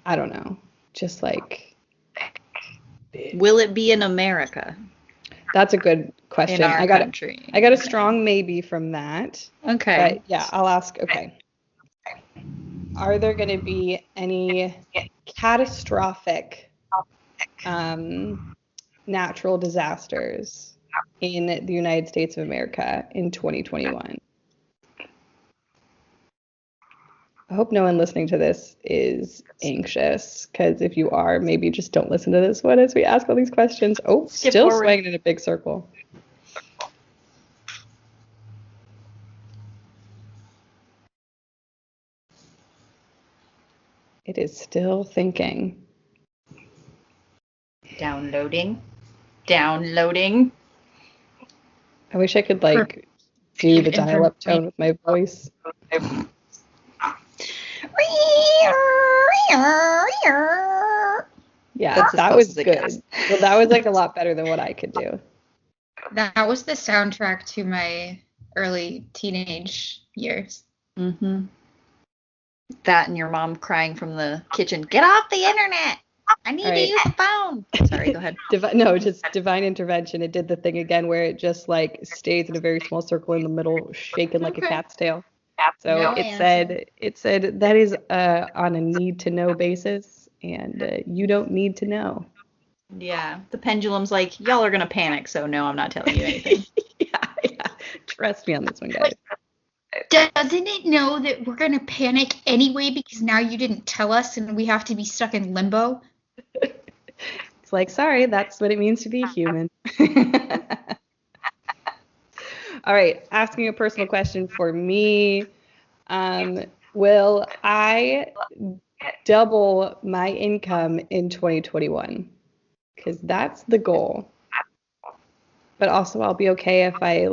I don't know, just like big? Will it be in America? That's a good question. In our country. I got a strong maybe from that. Okay. But yeah, I'll ask. Okay. Are there going to be any catastrophic natural disasters in the United States of America in 2021? I hope no one listening to this is anxious, because if you are, maybe just don't listen to this one as we ask all these questions. Oh, Skip still forward. swinging in a big circle. It is still thinking. Downloading. I wish I could like do the dial-up tone with my voice. Yeah, That's as that close was as it good. gets. Well, that was like a lot better than what I could do. That was the soundtrack to my early teenage years. Mm-hmm. That and your mom crying from the kitchen, "Get off the internet! I need to use the phone." Sorry, go ahead. Just divine intervention. It did the thing again where it just like stays in a very small circle in the middle, shaking like a cat's tail. So No it answer. said that is on a need to know basis, and you don't need to know. Yeah, the pendulum's like, y'all are gonna panic, so no, I'm not telling you anything. Yeah. Trust me on this one, guys. Doesn't it know that we're going to panic anyway because now you didn't tell us and we have to be stuck in limbo? It's like, sorry, that's what it means to be human. All right, asking a personal question for me. Will I double my income in 2021? Because that's the goal. But also, I'll be okay if I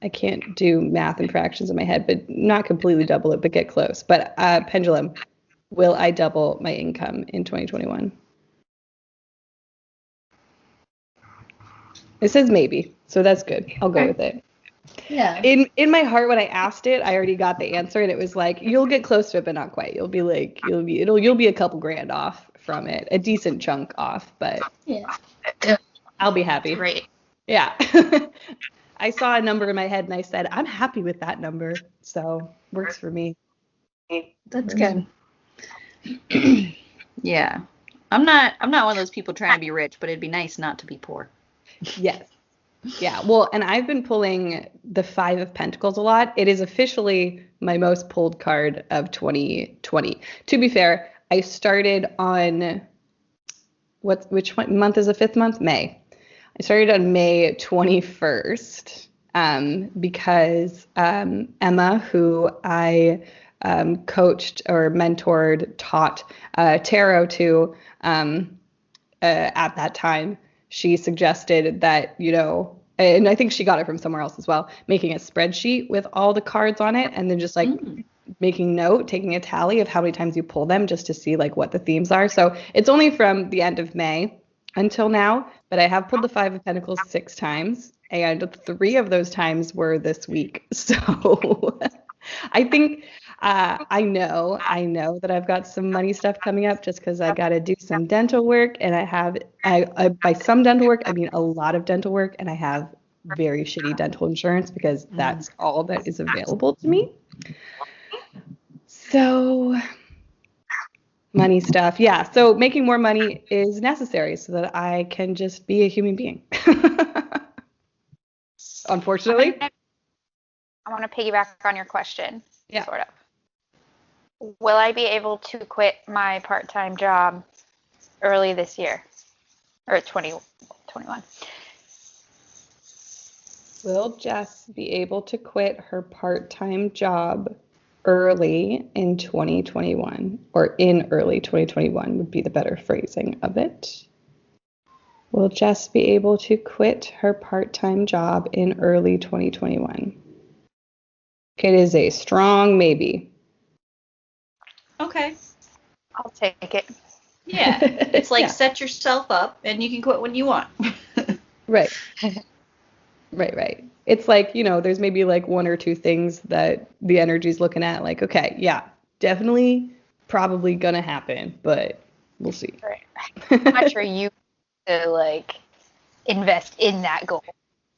I can't do math and fractions in my head, but not completely double it, but get close. But Pendulum, will I double my income in 2021? It says maybe, so that's good. I'll go with it. Yeah. In my heart, when I asked it, I already got the answer, and it was like, you'll get close to it, but not quite. You'll be a couple grand off from it, a decent chunk off, but Yeah. I'll be happy. Right. Yeah. I saw a number in my head, and I said, I'm happy with that number, so works for me. That's good. Yeah. I'm not one of those people trying to be rich, but it'd be nice not to be poor. Yes. Yeah. Well, and I've been pulling the Five of Pentacles a lot. It is officially my most pulled card of 2020. To be fair, I started on which month is the fifth month? May. I started on May 21st because Emma, who I coached or mentored, taught tarot to at that time, she suggested that, and I think she got it from somewhere else as well, making a spreadsheet with all the cards on it and then just like making note, taking a tally of how many times you pull them just to see like what the themes are. So it's only from the end of May until now, but I have pulled the Five of Pentacles 6 times, and 3 of those times were this week. So I think I know that I've got some money stuff coming up just because I got to do some dental work, and I by some dental work, I mean a lot of dental work, and I have very shitty dental insurance because that's all that is available to me. So money stuff. Yeah. So making more money is necessary so that I can just be a human being. Unfortunately. I want to piggyback on your question. Yeah. Sort of. Will I be able to quit my part-time job early this year? Or 2021? Will Jess be able to quit her part-time job early in 2021, or in early 2021 would be the better phrasing of it? Will Jess be able to quit her part-time job in early 2021? It is a strong maybe. Okay. I'll take it. Yeah. It's like Yeah. Set yourself up and you can quit when you want. Right. Right. It's like, there's maybe like 1 or 2 things that the energy's looking at, like, okay, yeah, definitely, probably gonna happen, but we'll see. Right. How much are you to invest in that goal?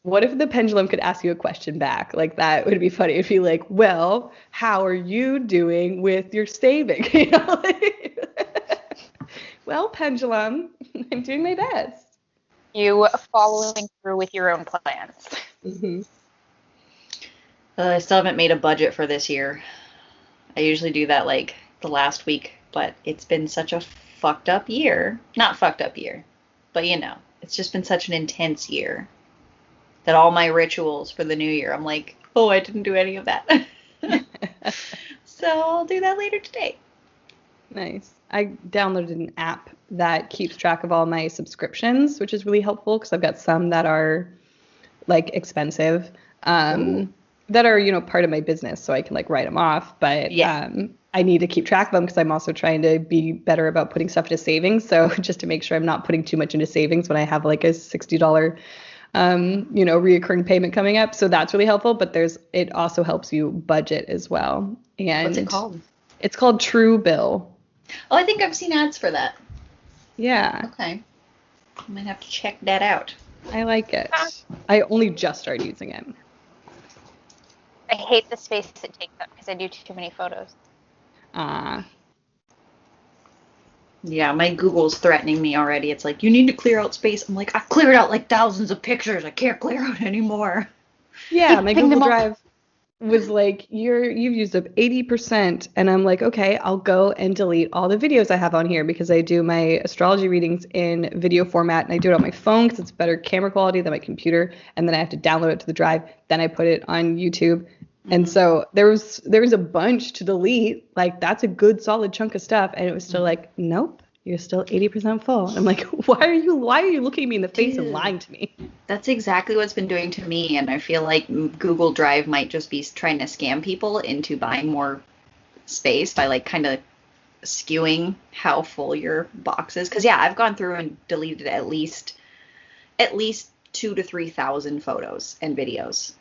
What if the pendulum could ask you a question back? Like, that would be funny. It'd be like, well, how are you doing with your saving? Well, pendulum, I'm doing my best. You following through with your own plans. Mm-hmm. I still haven't made a budget for this year. I usually do that like the last week, but it's been such a fucked up year. Not fucked up year, but it's just been such an intense year that all my rituals for the new year, I'm like, oh, I didn't do any of that. So I'll do that later today. Nice. I downloaded an app that keeps track of all my subscriptions, which is really helpful because I've got some that are like expensive, that are, part of my business, so I can like write them off. But Yeah. I need to keep track of them because I'm also trying to be better about putting stuff into savings. So just to make sure I'm not putting too much into savings when I have like a $60 reoccurring payment coming up. So that's really helpful, but it also helps you budget as well. And what's it called? It's called Truebill. Oh, I think I've seen ads for that. Yeah. Okay. I might have to check that out. I like it. I only just started using it. I hate the space it takes up because I do too many photos. Yeah, my Google's threatening me already. It's like, you need to clear out space. I'm like, I cleared out like thousands of pictures. I can't clear out anymore. Yeah, my Google Drive was like, you've used up 80%. And I'm like, okay, I'll go and delete all the videos I have on here because I do my astrology readings in video format and I do it on my phone because it's better camera quality than my computer. And then I have to download it to the drive. Then I put it on YouTube. And so there was a bunch to delete. Like, that's a good solid chunk of stuff. And it was still like, nope, you're still 80% full. I'm like, why are you looking me in the face and lying to me? That's exactly what's been doing to me. And I feel like Google Drive might just be trying to scam people into buying more space by like kind of skewing how full your box is. Because yeah, I've gone through and deleted at least 2,000 to 3,000 photos and videos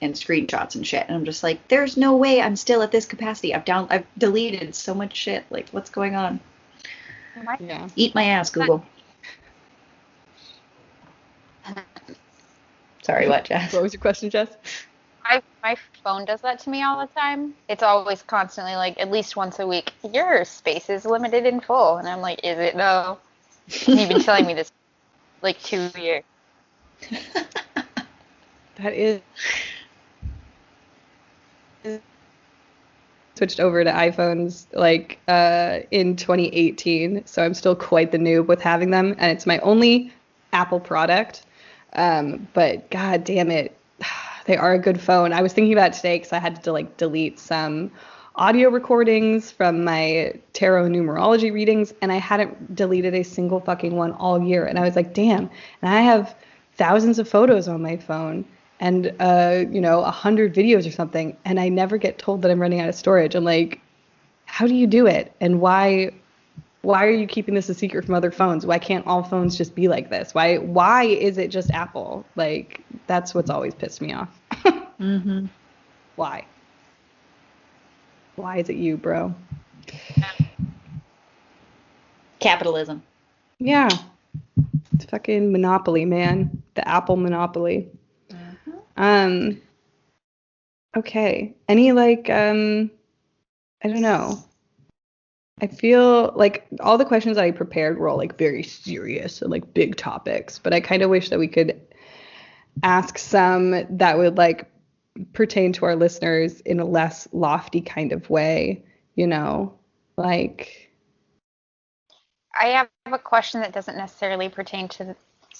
and screenshots and shit, and I'm just like, there's no way I'm still at this capacity. I've deleted so much shit. Like, what's going on? Yeah. Eat my ass, Google. Sorry, what, Jess? What was your question, Jess? My phone does that to me all the time. It's always constantly like, at least once a week, your space is limited in full, and I'm like, is it? No. And you've been telling me this like 2 years. That is. Switched over to iPhones like in 2018, so I'm still quite the noob with having them, and it's my only Apple product. But god damn it, they are a good phone. I was thinking about it today because I had to like delete some audio recordings from my tarot numerology readings, and I hadn't deleted a single fucking one all year, and I was like, damn. And I have thousands of photos on my phone and 100 videos or something, and I never get told that I'm running out of storage. I'm like, how do you do it? And why are you keeping this a secret from other phones? Why can't all phones just be like this? Why is it just Apple? Like, that's what's always pissed me off. Mm-hmm. Why is it you, bro? Capitalism. Yeah. It's fucking monopoly, man. The Apple monopoly. Okay. Any like I don't know. I feel like all the questions I prepared were all like very serious and like big topics, but I kind of wish that we could ask some that would like pertain to our listeners in a less lofty kind of way, like. I have a question that doesn't necessarily pertain to,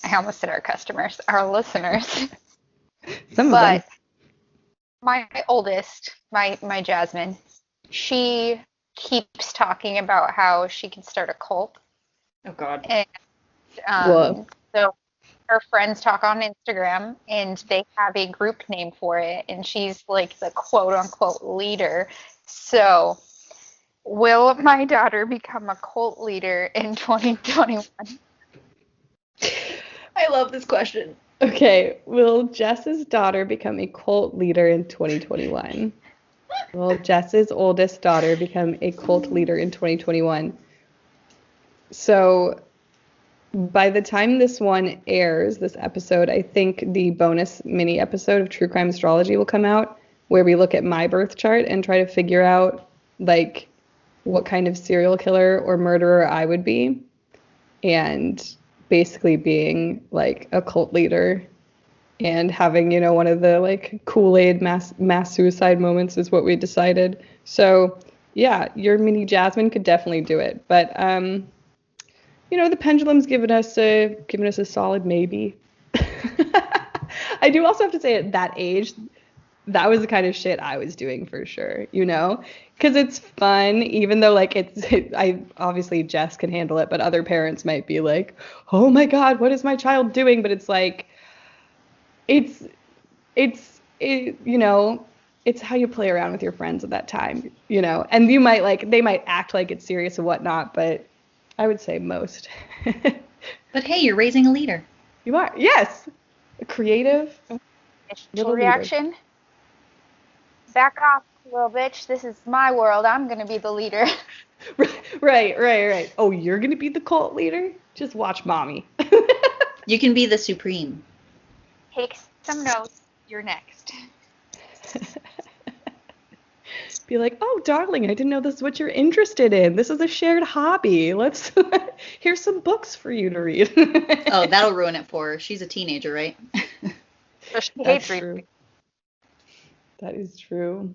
I almost said our customers, our listeners. Some of them. But my oldest, my Jasmine, she keeps talking about how she can start a cult. Oh God. And so her friends talk on Instagram, and they have a group name for it, and she's like the quote unquote leader. So will my daughter become a cult leader in 2021? I love this question. Okay, will Jess's daughter become a cult leader in 2021? Will Jess's oldest daughter become a cult leader in 2021? So by the time this one airs, this episode, I think the bonus mini episode of True Crime Astrology will come out, where we look at my birth chart and try to figure out like what kind of serial killer or murderer I would be, and basically being like a cult leader and having, one of the like Kool-Aid mass suicide moments is what we decided. So yeah, your mini Jasmine could definitely do it. But the pendulum's given us a solid maybe. I do also have to say at that age, that was the kind of shit I was doing for sure, because it's fun, even though like I obviously Jess can handle it, but other parents might be like, oh my God, what is my child doing? But it's like, it's how you play around with your friends at that time, you know. And you might they might act like it's serious and whatnot, but I would say most. But hey, you're raising a leader. You are, yes, a creative Initial little reaction. Back off, little bitch. This is my world. I'm gonna be the leader. Right. Oh, you're gonna be the cult leader? Just watch mommy. You can be the supreme. Take some notes. You're next. Be like, oh, darling, I didn't know this is what you're interested in. This is a shared hobby. Here's some books for you to read. Oh, that'll ruin it for her. She's a teenager, right? So she That's hates reading. true. That is true.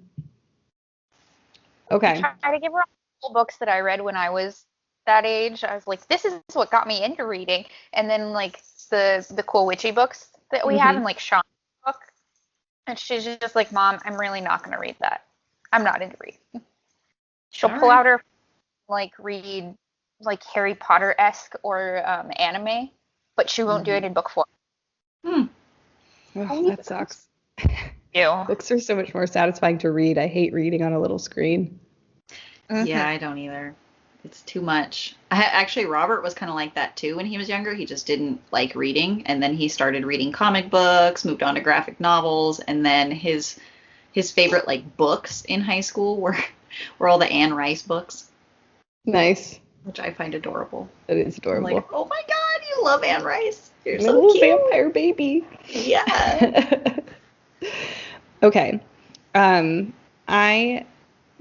Okay. I try to give her all the books that I read when I was that age. I was like, this is what got me into reading. And then like the cool witchy books that we have, and like Sean's book. And she's just like, Mom, I'm really not gonna read that. I'm not into reading. She'll pull out her like read like Harry Potter-esque or anime, but she won't do it in book form. Oh, that sucks. Ew. Books are so much more satisfying to read. I hate reading on a little screen. Yeah, I don't either. It's too much. Actually, Robert was kind of like that too when he was younger. He just didn't like reading, and then he started reading comic books, moved on to graphic novels, and then his favorite like books in high school were all the Anne Rice books. Nice. Which I find adorable. That is adorable. I'm like, oh my god, you love Anne Rice. You're My so little cute. vampire baby. Yeah. Okay.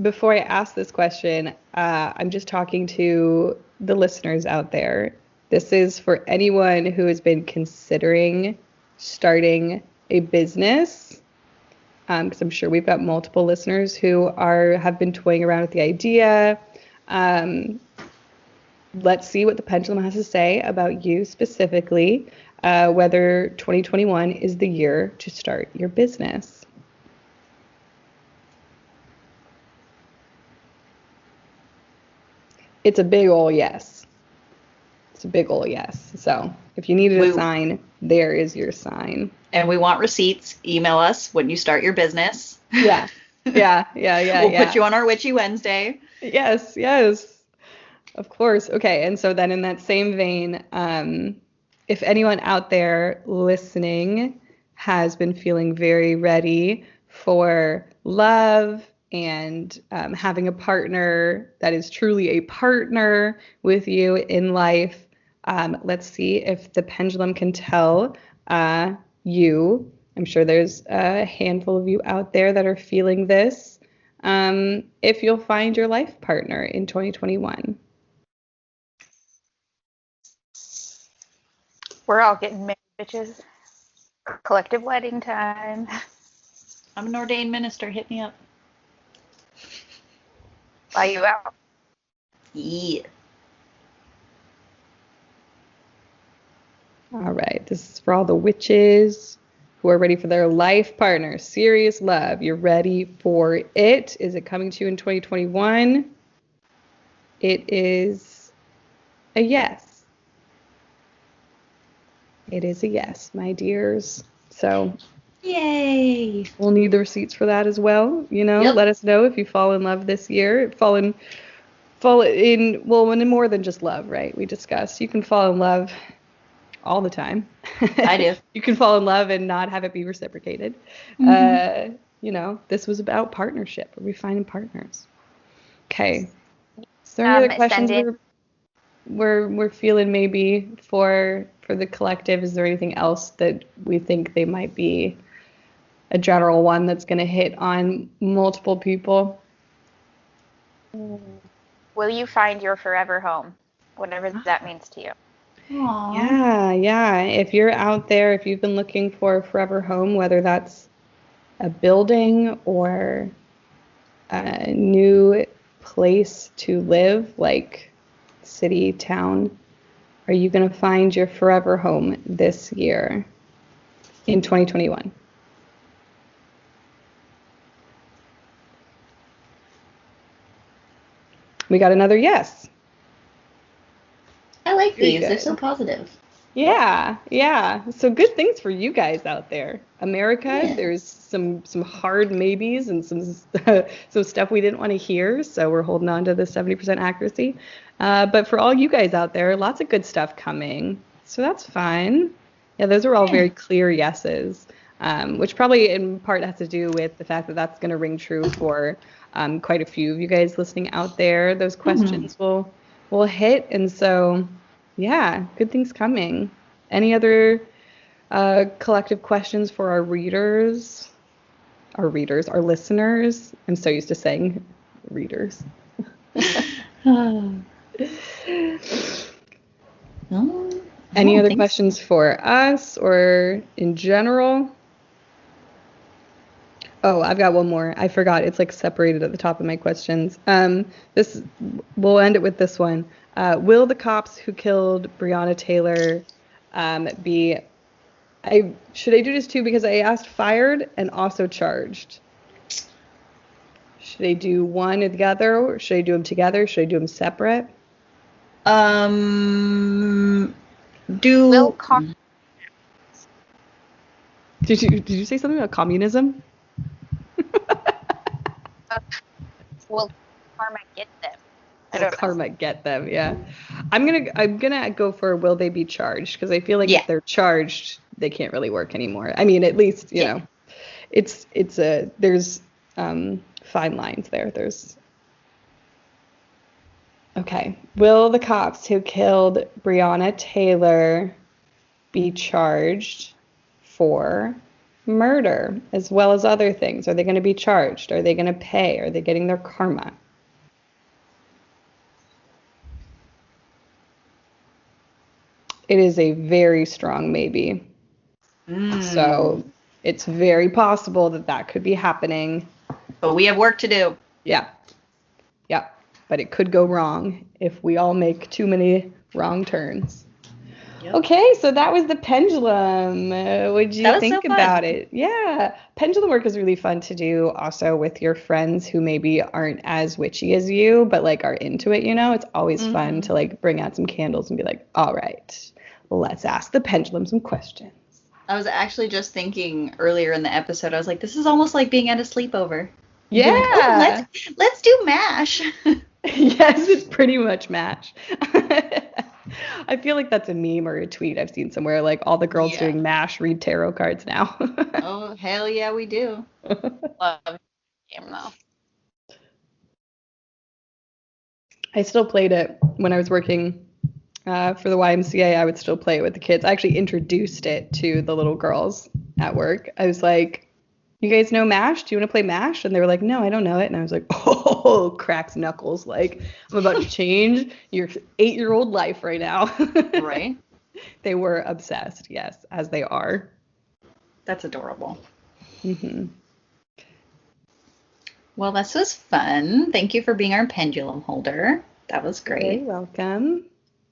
Before I ask this question, I'm just talking to the listeners out there. This is for anyone who has been considering starting a business, because I'm sure we've got multiple listeners who have been toying around with the idea. Let's see what the pendulum has to say about you specifically, whether 2021 is the year to start your business. It's a big ol' yes. It's a big ol' yes. So if you needed a sign, there is your sign. And we want receipts. Email us when you start your business. Yeah. We'll put you on our Witchy Wednesday. Yes. Of course. Okay. And so then in that same vein, if anyone out there listening has been feeling very ready for love and having a partner that is truly a partner with you in life, let's see if the pendulum can tell you. I'm sure there's a handful of you out there that are feeling this. If you'll find your life partner in 2021. We're all getting married, bitches. Collective wedding time. I'm an ordained minister. Hit me up. Fly you out. Yeah. All right. This is for all the witches who are ready for their life partner. Serious love. You're ready for it. Is it coming to you in 2021? It is a yes. It is a yes, my dears. So yay. We'll need the receipts for that as well. Yep. Let us know if you fall in love this year. Fall in more than just love, right? We discussed you can fall in love all the time. I do. You can fall in love and not have it be reciprocated. Mm-hmm. This was about partnership. Are we finding partners? Okay. Is there any other questions we're feeling maybe for the collective? Is there anything else that we think they might be a general one that's going to hit on multiple people? Will you find your forever home? Whatever that means to you. Aww. Yeah. If you're out there, if you've been looking for a forever home, whether that's a building or a new place to live, like city, town, are you going to find your forever home this year in 2021? We got another yes. I like Very these. good. They're so positive. Yeah. So good things for you guys out there. America, there's some hard maybes and some stuff we didn't want to hear, so we're holding on to the 70% accuracy. But for all you guys out there, lots of good stuff coming. So that's fine. Yeah, those are all very clear yeses, which probably in part has to do with the fact that that's going to ring true for quite a few of you guys listening out there. Those questions will hit, and so yeah, good things coming. Any other collective questions for our readers? Our listeners. I'm so used to saying readers. Any other questions for us or in general? Oh, I've got one more. I forgot. It's like separated at the top of my questions. We'll end it with this one. Will the cops who killed Breonna Taylor should I do this too? Because I asked fired and also charged. Should I do one together, or should I do them together? Should I do them separate? Did you say something about communism? Will karma get them? Karma get them, yeah. I'm gonna go for will they be charged, because I feel like if they're charged, they can't really work anymore. I mean, at least you know, there's fine lines there. Okay. Will the cops who killed Breonna Taylor be charged for murder as well as other things? Are they going to be charged? Are they going to pay? Are they getting their karma? It is a very strong maybe. So it's very possible that could be happening. But we have work to do. Yeah. But it could go wrong if we all make too many wrong turns. Yep. Okay, so that was the pendulum. What did you think about it? Yeah. Pendulum work is really fun to do also with your friends who maybe aren't as witchy as you, but like are into it, you know? It's always fun to like bring out some candles and be like, all right, let's ask the pendulum some questions. I was actually just thinking earlier in the episode, I was like, this is almost like being at a sleepover. Yeah. Like, oh, let's do MASH. Yes, it's pretty much MASH. I feel like that's a meme or a tweet I've seen somewhere, like all the girls doing MASH read tarot cards now. Oh, hell yeah, we do. Love the game though. I still played it when I was working for the YMCA. I would still play it with the kids. I actually introduced it to the little girls at work. I was like, you guys know MASH? Do you want to play MASH? And they were like, no, I don't know it. And I was like, oh, cracks knuckles. Like, I'm about to change your 8-year-old life right now. Right. They were obsessed, yes, as they are. That's adorable. Mm-hmm. Well, this was fun. Thank you for being our pendulum holder. That was great. You're welcome.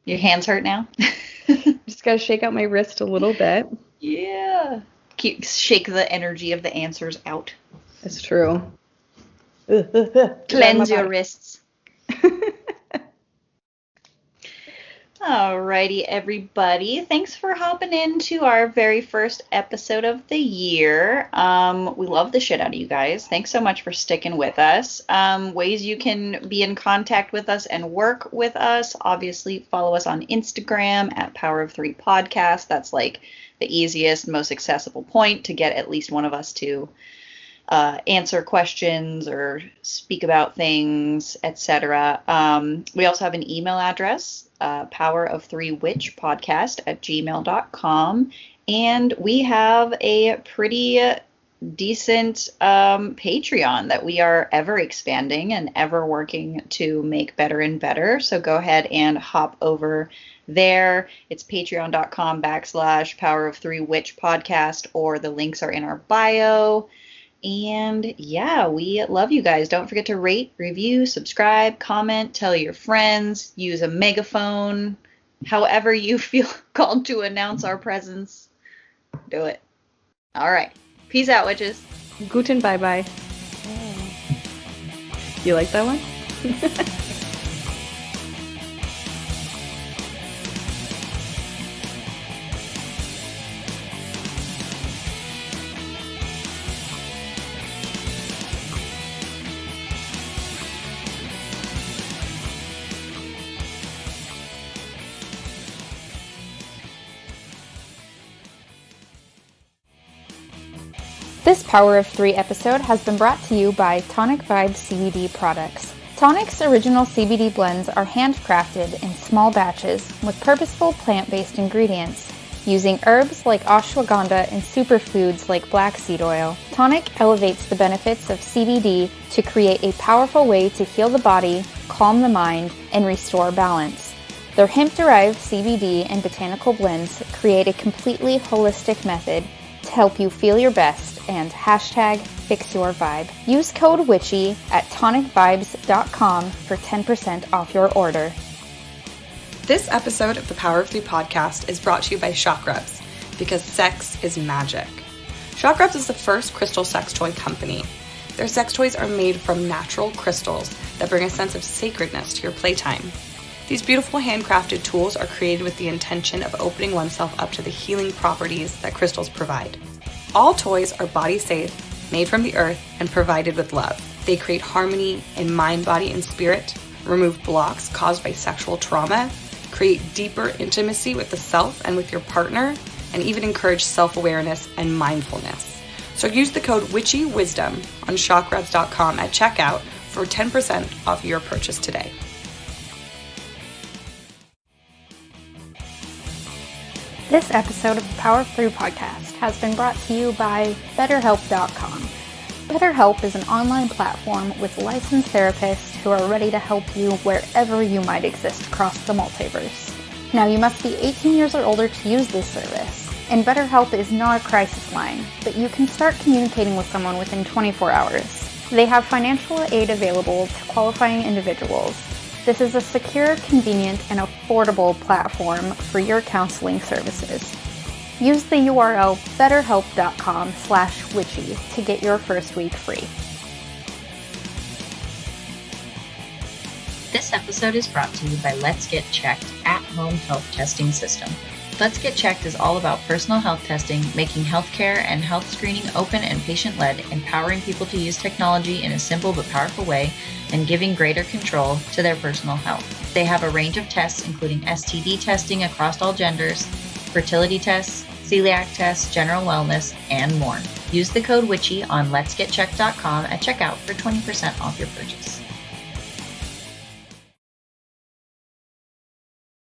Your hands hurt now? Just got to shake out my wrist a little bit. Yeah. Shake the energy of the answers out. That's true. Cleanse your wrists. Alrighty, everybody. Thanks for hopping into our very first episode of the year. We love the shit out of you guys. Thanks so much for sticking with us. Ways you can be in contact with us and work with us. Obviously, follow us on Instagram at Power of 3 Podcast. That's like the easiest, most accessible point to get at least one of us to answer questions or speak about things, etc. We also have an email address, powerof3witchpodcast@gmail.com, and we have a pretty decent Patreon that we are ever expanding and ever working to make better and better. So go ahead and hop over there. It's patreon.com/powerof3witchpodcast, or the links are in our bio. And yeah, we love you guys. Don't forget to rate, review, subscribe, comment, tell your friends, use a megaphone, however you feel called to announce our presence. Do it. All right. Peace out, witches. Guten bye-bye. You like that one? This Power of 3 episode has been brought to you by Tonic Vibe CBD products. Tonic's original CBD blends are handcrafted in small batches with purposeful plant-based ingredients. Using herbs like ashwagandha and superfoods like black seed oil, Tonic elevates the benefits of CBD to create a powerful way to heal the body, calm the mind, and restore balance. Their hemp-derived CBD and botanical blends create a completely holistic method to help you feel your best and #FixYourVibe. Use code WITCHY at tonicvibes.com for 10% off your order. This episode of the Power of 3 podcast is brought to you by Shock Rubs, because sex is magic. Shock Rubs is the first crystal sex toy company. Their sex toys are made from natural crystals that bring a sense of sacredness to your playtime. These beautiful handcrafted tools are created with the intention of opening oneself up to the healing properties that crystals provide. All toys are body safe, made from the earth, and provided with love. They create harmony in mind, body, and spirit, remove blocks caused by sexual trauma, create deeper intimacy with the self and with your partner, and even encourage self-awareness and mindfulness. So use the code WITCHYWISDOM on shockrubs.com at checkout for 10% off your purchase today. This episode of the Power of 3 podcast has been brought to you by BetterHelp.com. BetterHelp is an online platform with licensed therapists who are ready to help you wherever you might exist across the multiverse. Now, you must be 18 years or older to use this service, and BetterHelp is not a crisis line, but you can start communicating with someone within 24 hours. They have financial aid available to qualifying individuals. This is a secure, convenient, and affordable platform for your counseling services. Use the URL betterhelp.com/witchy to get your first week free. This episode is brought to you by Let's Get Checked at-home health testing system. Let's Get Checked is all about personal health testing, making healthcare and health screening open and patient-led, empowering people to use technology in a simple but powerful way, and giving greater control to their personal health. They have a range of tests, including STD testing across all genders, fertility tests, celiac tests, general wellness, and more. Use the code WITCHY on letsgetchecked.com at checkout for 20% off your purchase.